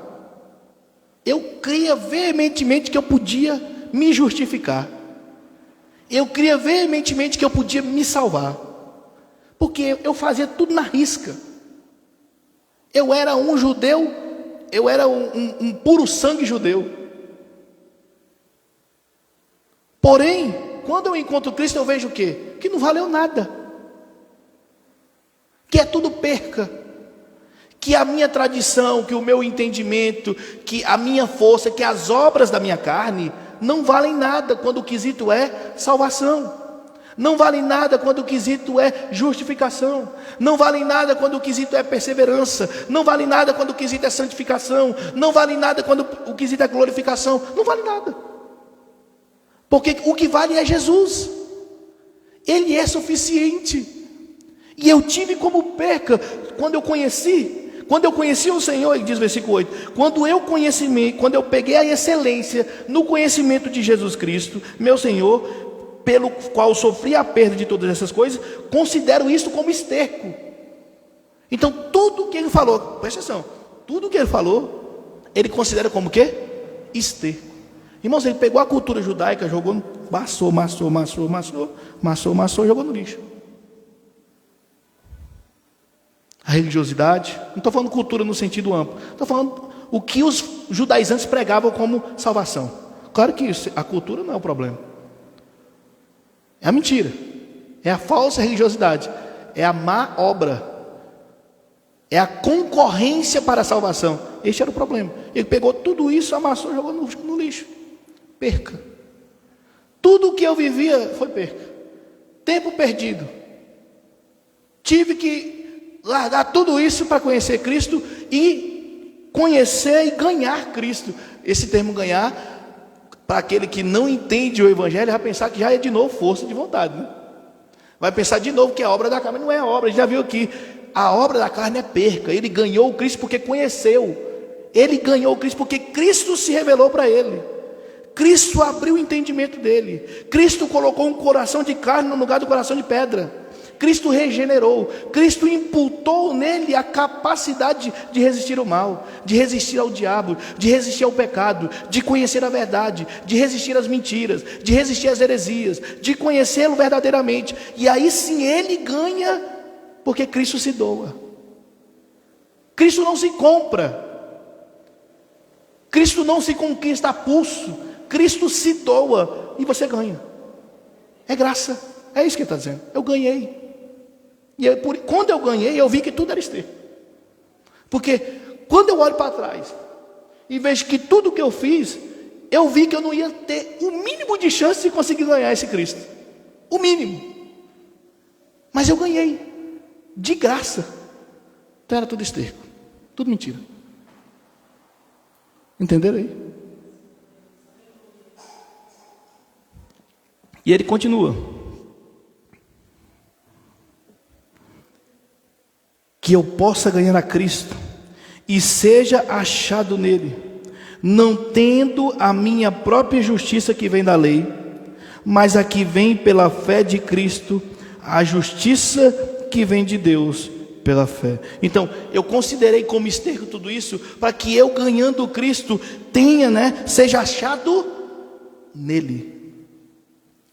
Eu cria veementemente que eu podia me justificar. Eu cria veementemente que eu podia me salvar. Porque eu fazia tudo na risca. Eu era um judeu, eu era um puro sangue judeu. Porém, quando eu encontro Cristo, eu vejo o quê? Que não valeu nada. Que é tudo perca. Que a minha tradição, que o meu entendimento, que a minha força, que as obras da minha carne não valem nada quando o quesito é salvação. Não valem nada quando o quesito é justificação. Não valem nada quando o quesito é perseverança. Não vale nada quando o quesito é santificação. Não vale nada quando o quesito é glorificação. Não vale nada. Porque o que vale é Jesus. Ele é suficiente. E eu tive como perca quando eu conheci o Senhor, ele diz versículo 8, quando eu peguei a excelência no conhecimento de Jesus Cristo, meu Senhor, pelo qual sofri a perda de todas essas coisas, considero isso como esterco. Então tudo que ele falou, presta atenção, tudo que ele falou, ele considera como o quê? Esterco. Irmãos, ele pegou a cultura judaica, jogou, massou, jogou no lixo. A religiosidade, não estou falando cultura no sentido amplo, estou falando o que os judaizantes pregavam como salvação. Claro que isso, a cultura não é o problema, é a mentira, é a falsa religiosidade, é a má obra, é a concorrência para a salvação. Este era o problema. Ele pegou tudo isso, amassou, jogou no lixo. Perca. Tudo o que eu vivia foi perca, tempo perdido. Tive que largar tudo isso para conhecer Cristo e conhecer e ganhar Cristo. Esse termo ganhar, para aquele que não entende o Evangelho, vai pensar que já é de novo força de vontade, né? Vai pensar de novo que é obra da carne, mas não é obra. A gente já viu aqui, a obra da carne é perca. Ele ganhou o Cristo porque conheceu. Ele ganhou o Cristo porque Cristo se revelou para ele. Cristo abriu o entendimento dele. Cristo colocou um coração de carne no lugar do coração de pedra. Cristo regenerou, Cristo imputou nele a capacidade de resistir ao mal, de resistir ao diabo, de resistir ao pecado, de conhecer a verdade, de resistir às mentiras, de resistir às heresias, de conhecê-lo verdadeiramente. E aí sim ele ganha Porque Cristo se doa. Cristo não se compra. Cristo não se conquista a pulso. Cristo se doa e você ganha. É graça. É isso que ele está dizendo. Eu ganhei. E quando eu ganhei, eu vi que tudo era Esther. Porque quando eu olho para trás e vejo que tudo que eu fiz, eu vi que eu não ia ter o mínimo de chance de conseguir ganhar esse Cristo. O mínimo. Mas eu ganhei. De graça. Então era tudo esterco. Tudo mentira. Entenderam aí? E ele continua. Que eu possa ganhar a Cristo e seja achado nele, não tendo a minha própria justiça que vem da lei, mas a que vem pela fé de Cristo, a justiça que vem de Deus pela fé. Então, eu considerei como esterco tudo isso, para que eu ganhando Cristo tenha, seja achado nele.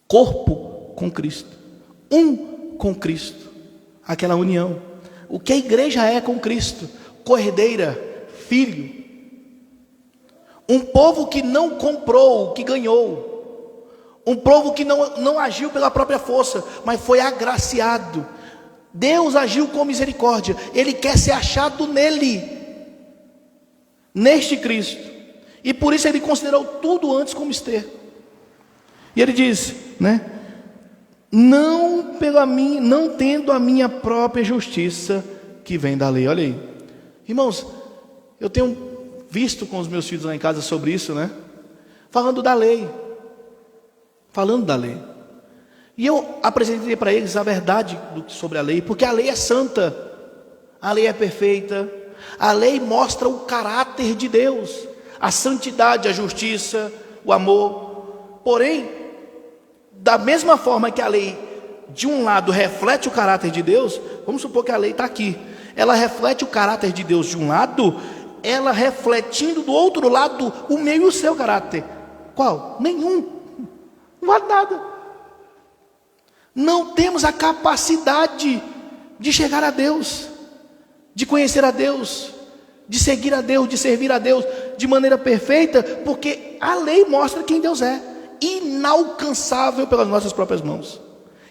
Corpo com Cristo, um com Cristo, aquela união. O que a igreja é com Cristo? Cordeira, filho. Um povo que não comprou, que ganhou. Um povo que não agiu pela própria força, mas foi agraciado. Deus agiu com misericórdia. Ele quer ser achado nele, neste Cristo. E por isso ele considerou tudo antes como esterco. E ele diz, não tendo a minha própria justiça que vem da lei. Olha aí, irmãos, eu tenho visto com os meus filhos lá em casa sobre isso, falando da lei, e eu apresentei para eles a verdade sobre a lei, porque a lei é santa, a lei é perfeita, a lei mostra o caráter de Deus, a santidade, a justiça, o amor. Porém, da mesma forma que a lei de um lado reflete o caráter de Deus, vamos supor que a lei está aqui, ela reflete o caráter de Deus de um lado, ela refletindo do outro lado o meu e o seu caráter. Qual? Nenhum. Não vale nada. Não temos a capacidade de chegar a Deus, de conhecer a Deus, de seguir a Deus, de servir a Deus de maneira perfeita, porque a lei mostra quem Deus é, inalcançável pelas nossas próprias mãos.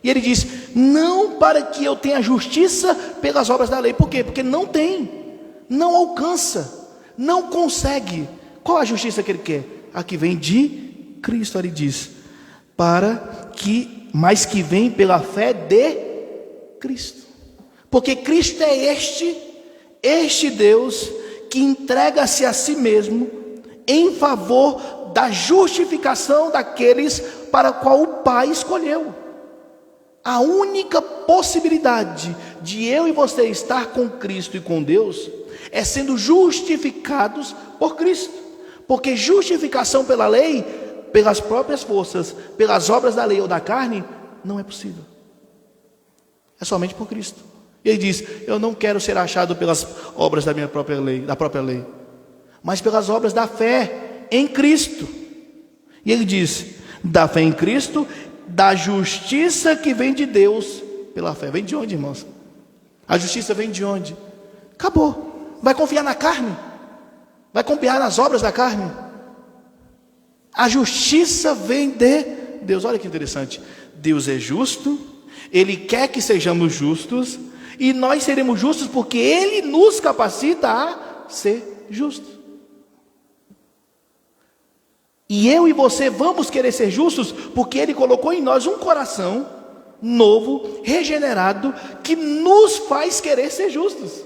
E ele diz, não para que eu tenha justiça pelas obras da lei. Por quê? Porque não tem, não alcança, não consegue. Qual a justiça que ele quer? A que vem de Cristo. Ele diz, mas que vem pela fé de Cristo. Porque Cristo é este Deus que entrega-se a si mesmo em favor da justificação daqueles para qual o Pai escolheu. A única possibilidade de eu e você estar com Cristo e com Deus é sendo justificados por Cristo. Porque justificação pela lei, pelas próprias forças, pelas obras da lei ou da carne, não é possível. É somente por Cristo. Ele diz, eu não quero ser achado pelas obras da minha própria lei, mas pelas obras da fé em Cristo. E ele diz, da fé em Cristo, da justiça que vem de Deus pela fé. Vem de onde, irmãos? A justiça vem de onde? Acabou. Vai confiar na carne? Vai confiar nas obras da carne? A justiça vem de Deus. Olha que interessante. Deus é justo, Ele quer que sejamos justos, e nós seremos justos porque Ele nos capacita a ser justos. E eu e você vamos querer ser justos porque Ele colocou em nós um coração novo, regenerado, que nos faz querer ser justos.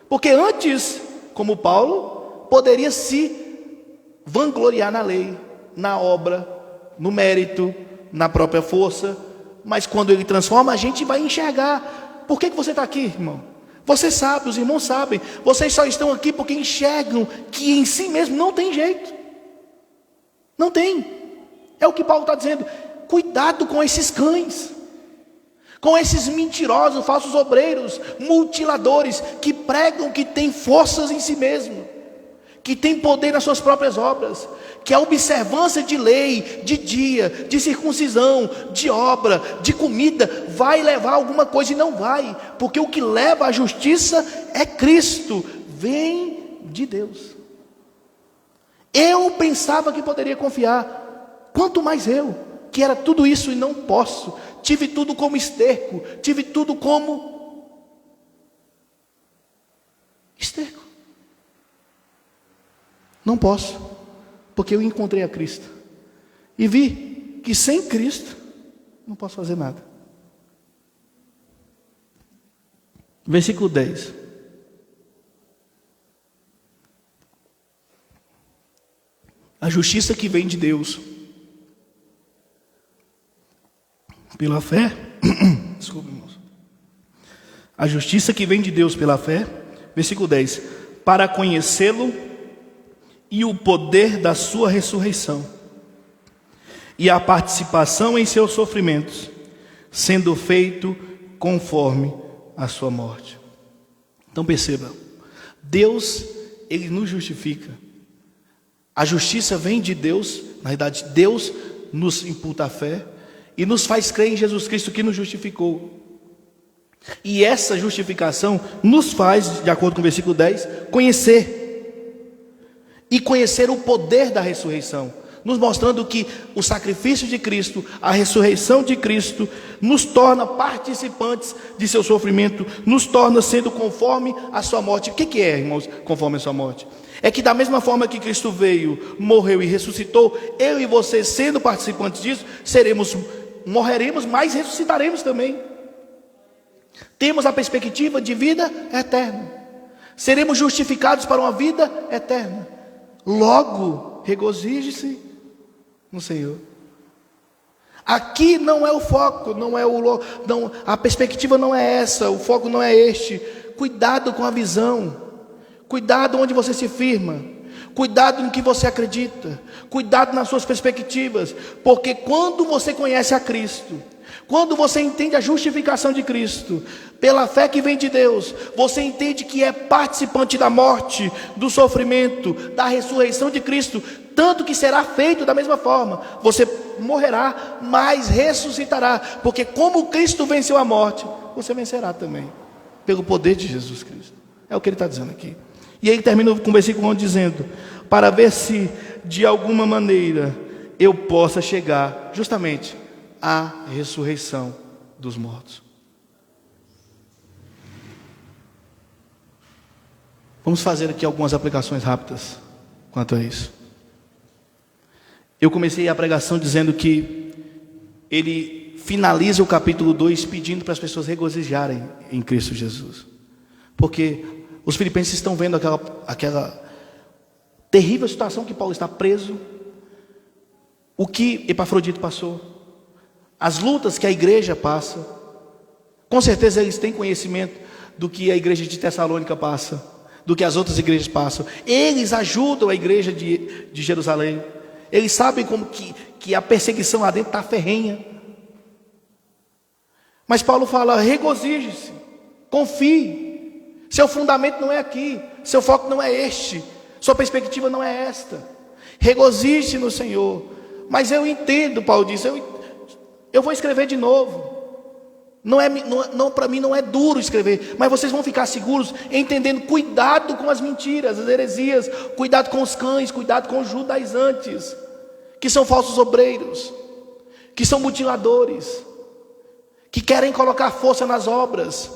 Porque antes, como Paulo, poderia se vangloriar na lei, na obra, no mérito, na própria força, mas quando Ele transforma, a gente vai enxergar. Por que você está aqui, irmão? Você sabe, os irmãos sabem, vocês só estão aqui porque enxergam que em si mesmo não tem jeito. Não tem. É o que Paulo está dizendo. Cuidado com esses cães, com esses mentirosos, falsos obreiros, mutiladores, que pregam que tem forças em si mesmo, que tem poder nas suas próprias obras, que a observância de lei, de dia, de circuncisão, de obra, de comida, vai levar a alguma coisa, e não vai, porque o que leva à justiça é Cristo, vem de Deus. Eu pensava que poderia confiar, quanto mais eu, que era tudo isso e não posso, tive tudo como esterco, tive tudo como esterco, não posso, porque eu encontrei a Cristo, e vi que sem Cristo, não posso fazer nada. Versículo 10. A justiça que vem de Deus, pela fé, desculpa, irmãos. A justiça que vem de Deus pela fé, versículo 10, para conhecê-lo e o poder da sua ressurreição, e a participação em seus sofrimentos, sendo feito conforme a sua morte. Então perceba, Deus, Ele nos justifica. A justiça vem de Deus, na verdade, Deus nos imputa a fé e nos faz crer em Jesus Cristo que nos justificou. E essa justificação nos faz, de acordo com o versículo 10, conhecer. E conhecer o poder da ressurreição, nos mostrando que o sacrifício de Cristo, a ressurreição de Cristo, nos torna participantes de seu sofrimento, nos torna sendo conforme a sua morte. O que é, irmãos, conforme a sua morte? É que da mesma forma que Cristo veio, morreu e ressuscitou, eu e você, sendo participantes disso, morreremos, mas ressuscitaremos também. Temos a perspectiva de vida eterna. Seremos justificados para uma vida eterna. Logo, regozije-se no Senhor. Aqui não é o foco, a perspectiva não é essa, o foco não é este. Cuidado com a visão. Cuidado onde você se firma, cuidado no que você acredita, cuidado nas suas perspectivas, porque quando você conhece a Cristo, quando você entende a justificação de Cristo, pela fé que vem de Deus, você entende que é participante da morte, do sofrimento, da ressurreição de Cristo, tanto que será feito da mesma forma, você morrerá, mas ressuscitará, porque como Cristo venceu a morte, você vencerá também, pelo poder de Jesus Cristo. É o que ele está dizendo aqui. E ele termina com o versículo 11 dizendo, para ver se de alguma maneira eu possa chegar justamente à ressurreição dos mortos. Vamos fazer aqui algumas aplicações rápidas quanto a isso. Eu comecei a pregação dizendo que ele finaliza o capítulo 2 pedindo para as pessoas regozijarem em Cristo Jesus, porque os filipenses estão vendo aquela terrível situação que Paulo está preso, o que Epafrodito passou, as lutas que a igreja passa. Com certeza eles têm conhecimento do que a igreja de Tessalônica passa, do que as outras igrejas passam. Eles ajudam a igreja de Jerusalém. Eles sabem como que a perseguição lá dentro está ferrenha. Mas Paulo fala, regozije-se, confie. Seu fundamento não é aqui, seu foco não é este, sua perspectiva não é esta. Regozije-se no Senhor. Mas eu entendo, Paulo diz, eu vou escrever de novo. Não, para mim não é duro escrever, mas vocês vão ficar seguros, entendendo, cuidado com as mentiras, as heresias, cuidado com os cães, cuidado com os judaizantes, que são falsos obreiros, que são mutiladores, que querem colocar força nas obras.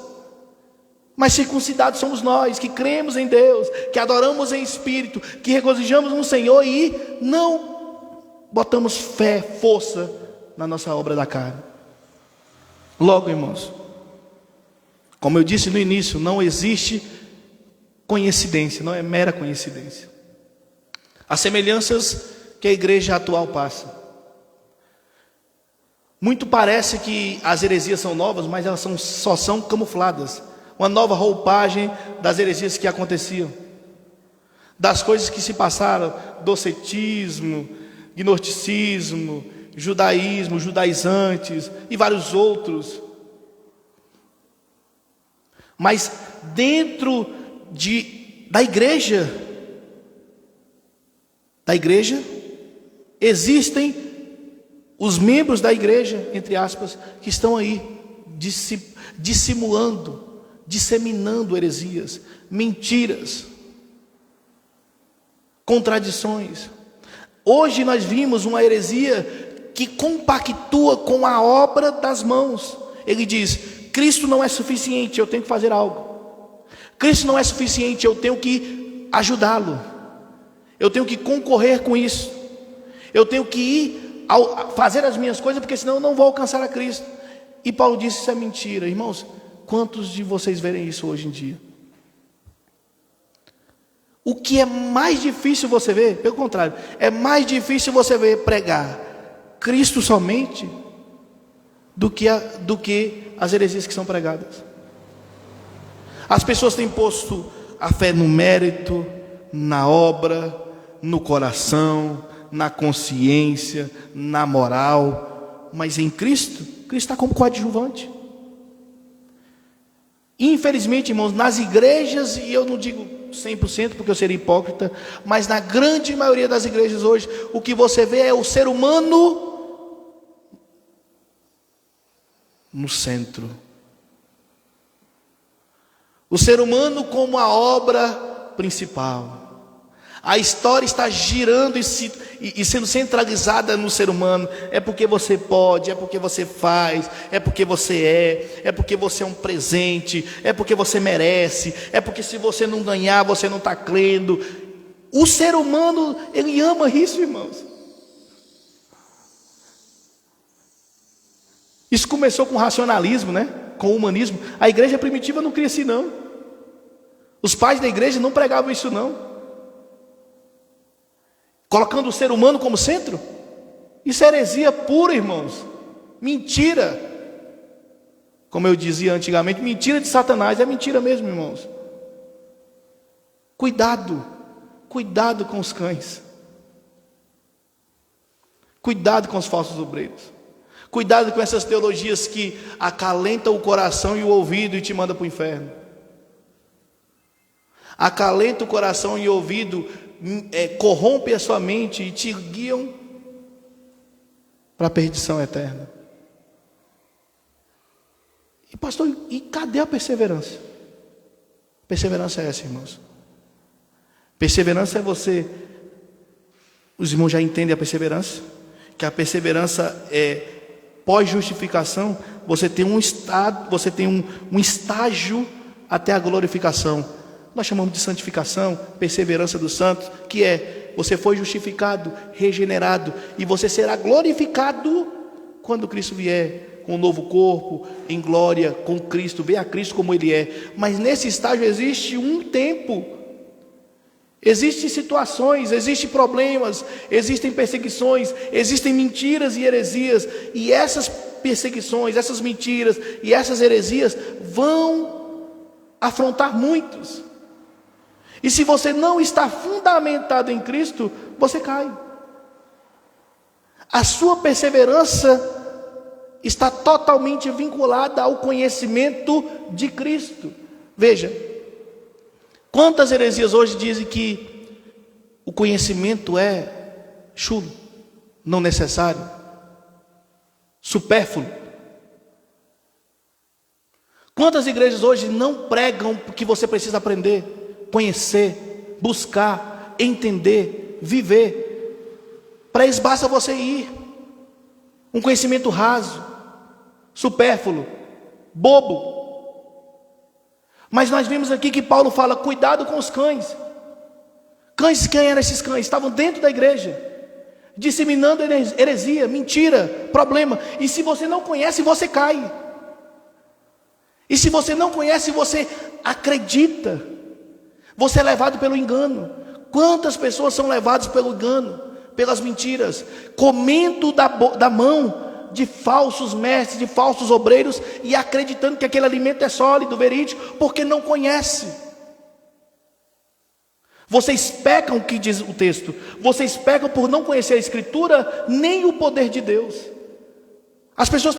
Mas circuncidados somos nós, que cremos em Deus, que adoramos em espírito, que regozijamos no Senhor e não botamos fé, força na nossa obra da carne. Logo, irmãos, como eu disse no início, não existe coincidência, não é mera coincidência. As semelhanças que a igreja atual passa. Muito parece que as heresias são novas, mas elas só são camufladas. Uma nova roupagem das heresias que aconteciam, das coisas que se passaram, docetismo, gnosticismo, judaísmo, judaizantes e vários outros. Mas dentro da igreja existem os membros da igreja, entre aspas, que estão aí dissimulando, disseminando heresias, mentiras, contradições. Hoje nós vimos uma heresia que compactua com a obra das mãos. Ele diz: Cristo não é suficiente, eu tenho que fazer algo. Cristo não é suficiente, eu tenho que ajudá-lo. Eu tenho que concorrer com isso. Eu tenho que ir fazer as minhas coisas, porque senão eu não vou alcançar a Cristo. E Paulo disse: isso é mentira. Irmãos, quantos de vocês verem isso hoje em dia? O que é mais difícil você ver, pelo contrário, é mais difícil você ver pregar Cristo somente do que as heresias que são pregadas. As pessoas têm posto a fé no mérito, na obra, no coração, na consciência, na moral, mas em Cristo, Cristo está como coadjuvante. Infelizmente, irmãos, nas igrejas, e eu não digo 100% porque eu seria hipócrita, mas na grande maioria das igrejas hoje, o que você vê é o ser humano no centro. O ser humano como a obra principal. A história está girando e sendo centralizada no ser humano. É porque você pode, é porque você faz, é porque você é porque você é um presente, é porque você merece, é porque se você não ganhar, você não está crendo. O ser humano, ele ama isso, irmãos. Isso começou com o racionalismo, né? Com o humanismo. A igreja primitiva não cria assim, não. Os pais da igreja não pregavam isso, não. Colocando o ser humano como centro. Isso é heresia pura, irmãos. Mentira. Como eu dizia antigamente, mentira de Satanás. É mentira mesmo, irmãos. Cuidado. Cuidado com os cães. Cuidado com os falsos obreiros. Cuidado com essas teologias que acalentam o coração e o ouvido e te mandam para o inferno. Acalenta o coração e o ouvido, corrompe a sua mente e te guiam para a perdição eterna. E pastor, e cadê a perseverança? Perseverança é essa, irmãos. Perseverança é você. Os irmãos já entendem a perseverança? Que a perseverança é pós-justificação. Você tem um estado, você tem um estágio até a glorificação. Nós chamamos de santificação, perseverança dos santos, que é, você foi justificado, regenerado, e você será glorificado quando Cristo vier, com um novo corpo, em glória, com Cristo, ver a Cristo como Ele é. Mas nesse estágio existe um tempo, existem situações, existem problemas, existem perseguições, existem mentiras e heresias, e essas perseguições, essas mentiras e essas heresias vão afrontar muitos. E se você não está fundamentado em Cristo, você cai. A sua perseverança está totalmente vinculada ao conhecimento de Cristo. Veja, quantas heresias hoje dizem que o conhecimento é chulo, não necessário, supérfluo. Quantas igrejas hoje não pregam que você precisa aprender, conhecer, buscar, entender, viver? Para isso basta você ir. Um conhecimento raso, supérfluo, bobo. Mas nós vimos aqui que Paulo fala: cuidado com os cães. Cães, quem eram esses cães? Estavam dentro da igreja, disseminando heresia, mentira, problema. E se você não conhece, você cai. E se você não conhece, você acredita. Você é levado pelo engano. Quantas pessoas são levadas pelo engano, pelas mentiras, comendo da mão de falsos mestres, de falsos obreiros, e acreditando que aquele alimento é sólido, verídico, porque não conhece. Vocês pecam, que diz o texto, vocês pecam por não conhecer a Escritura, nem o poder de Deus. As pessoas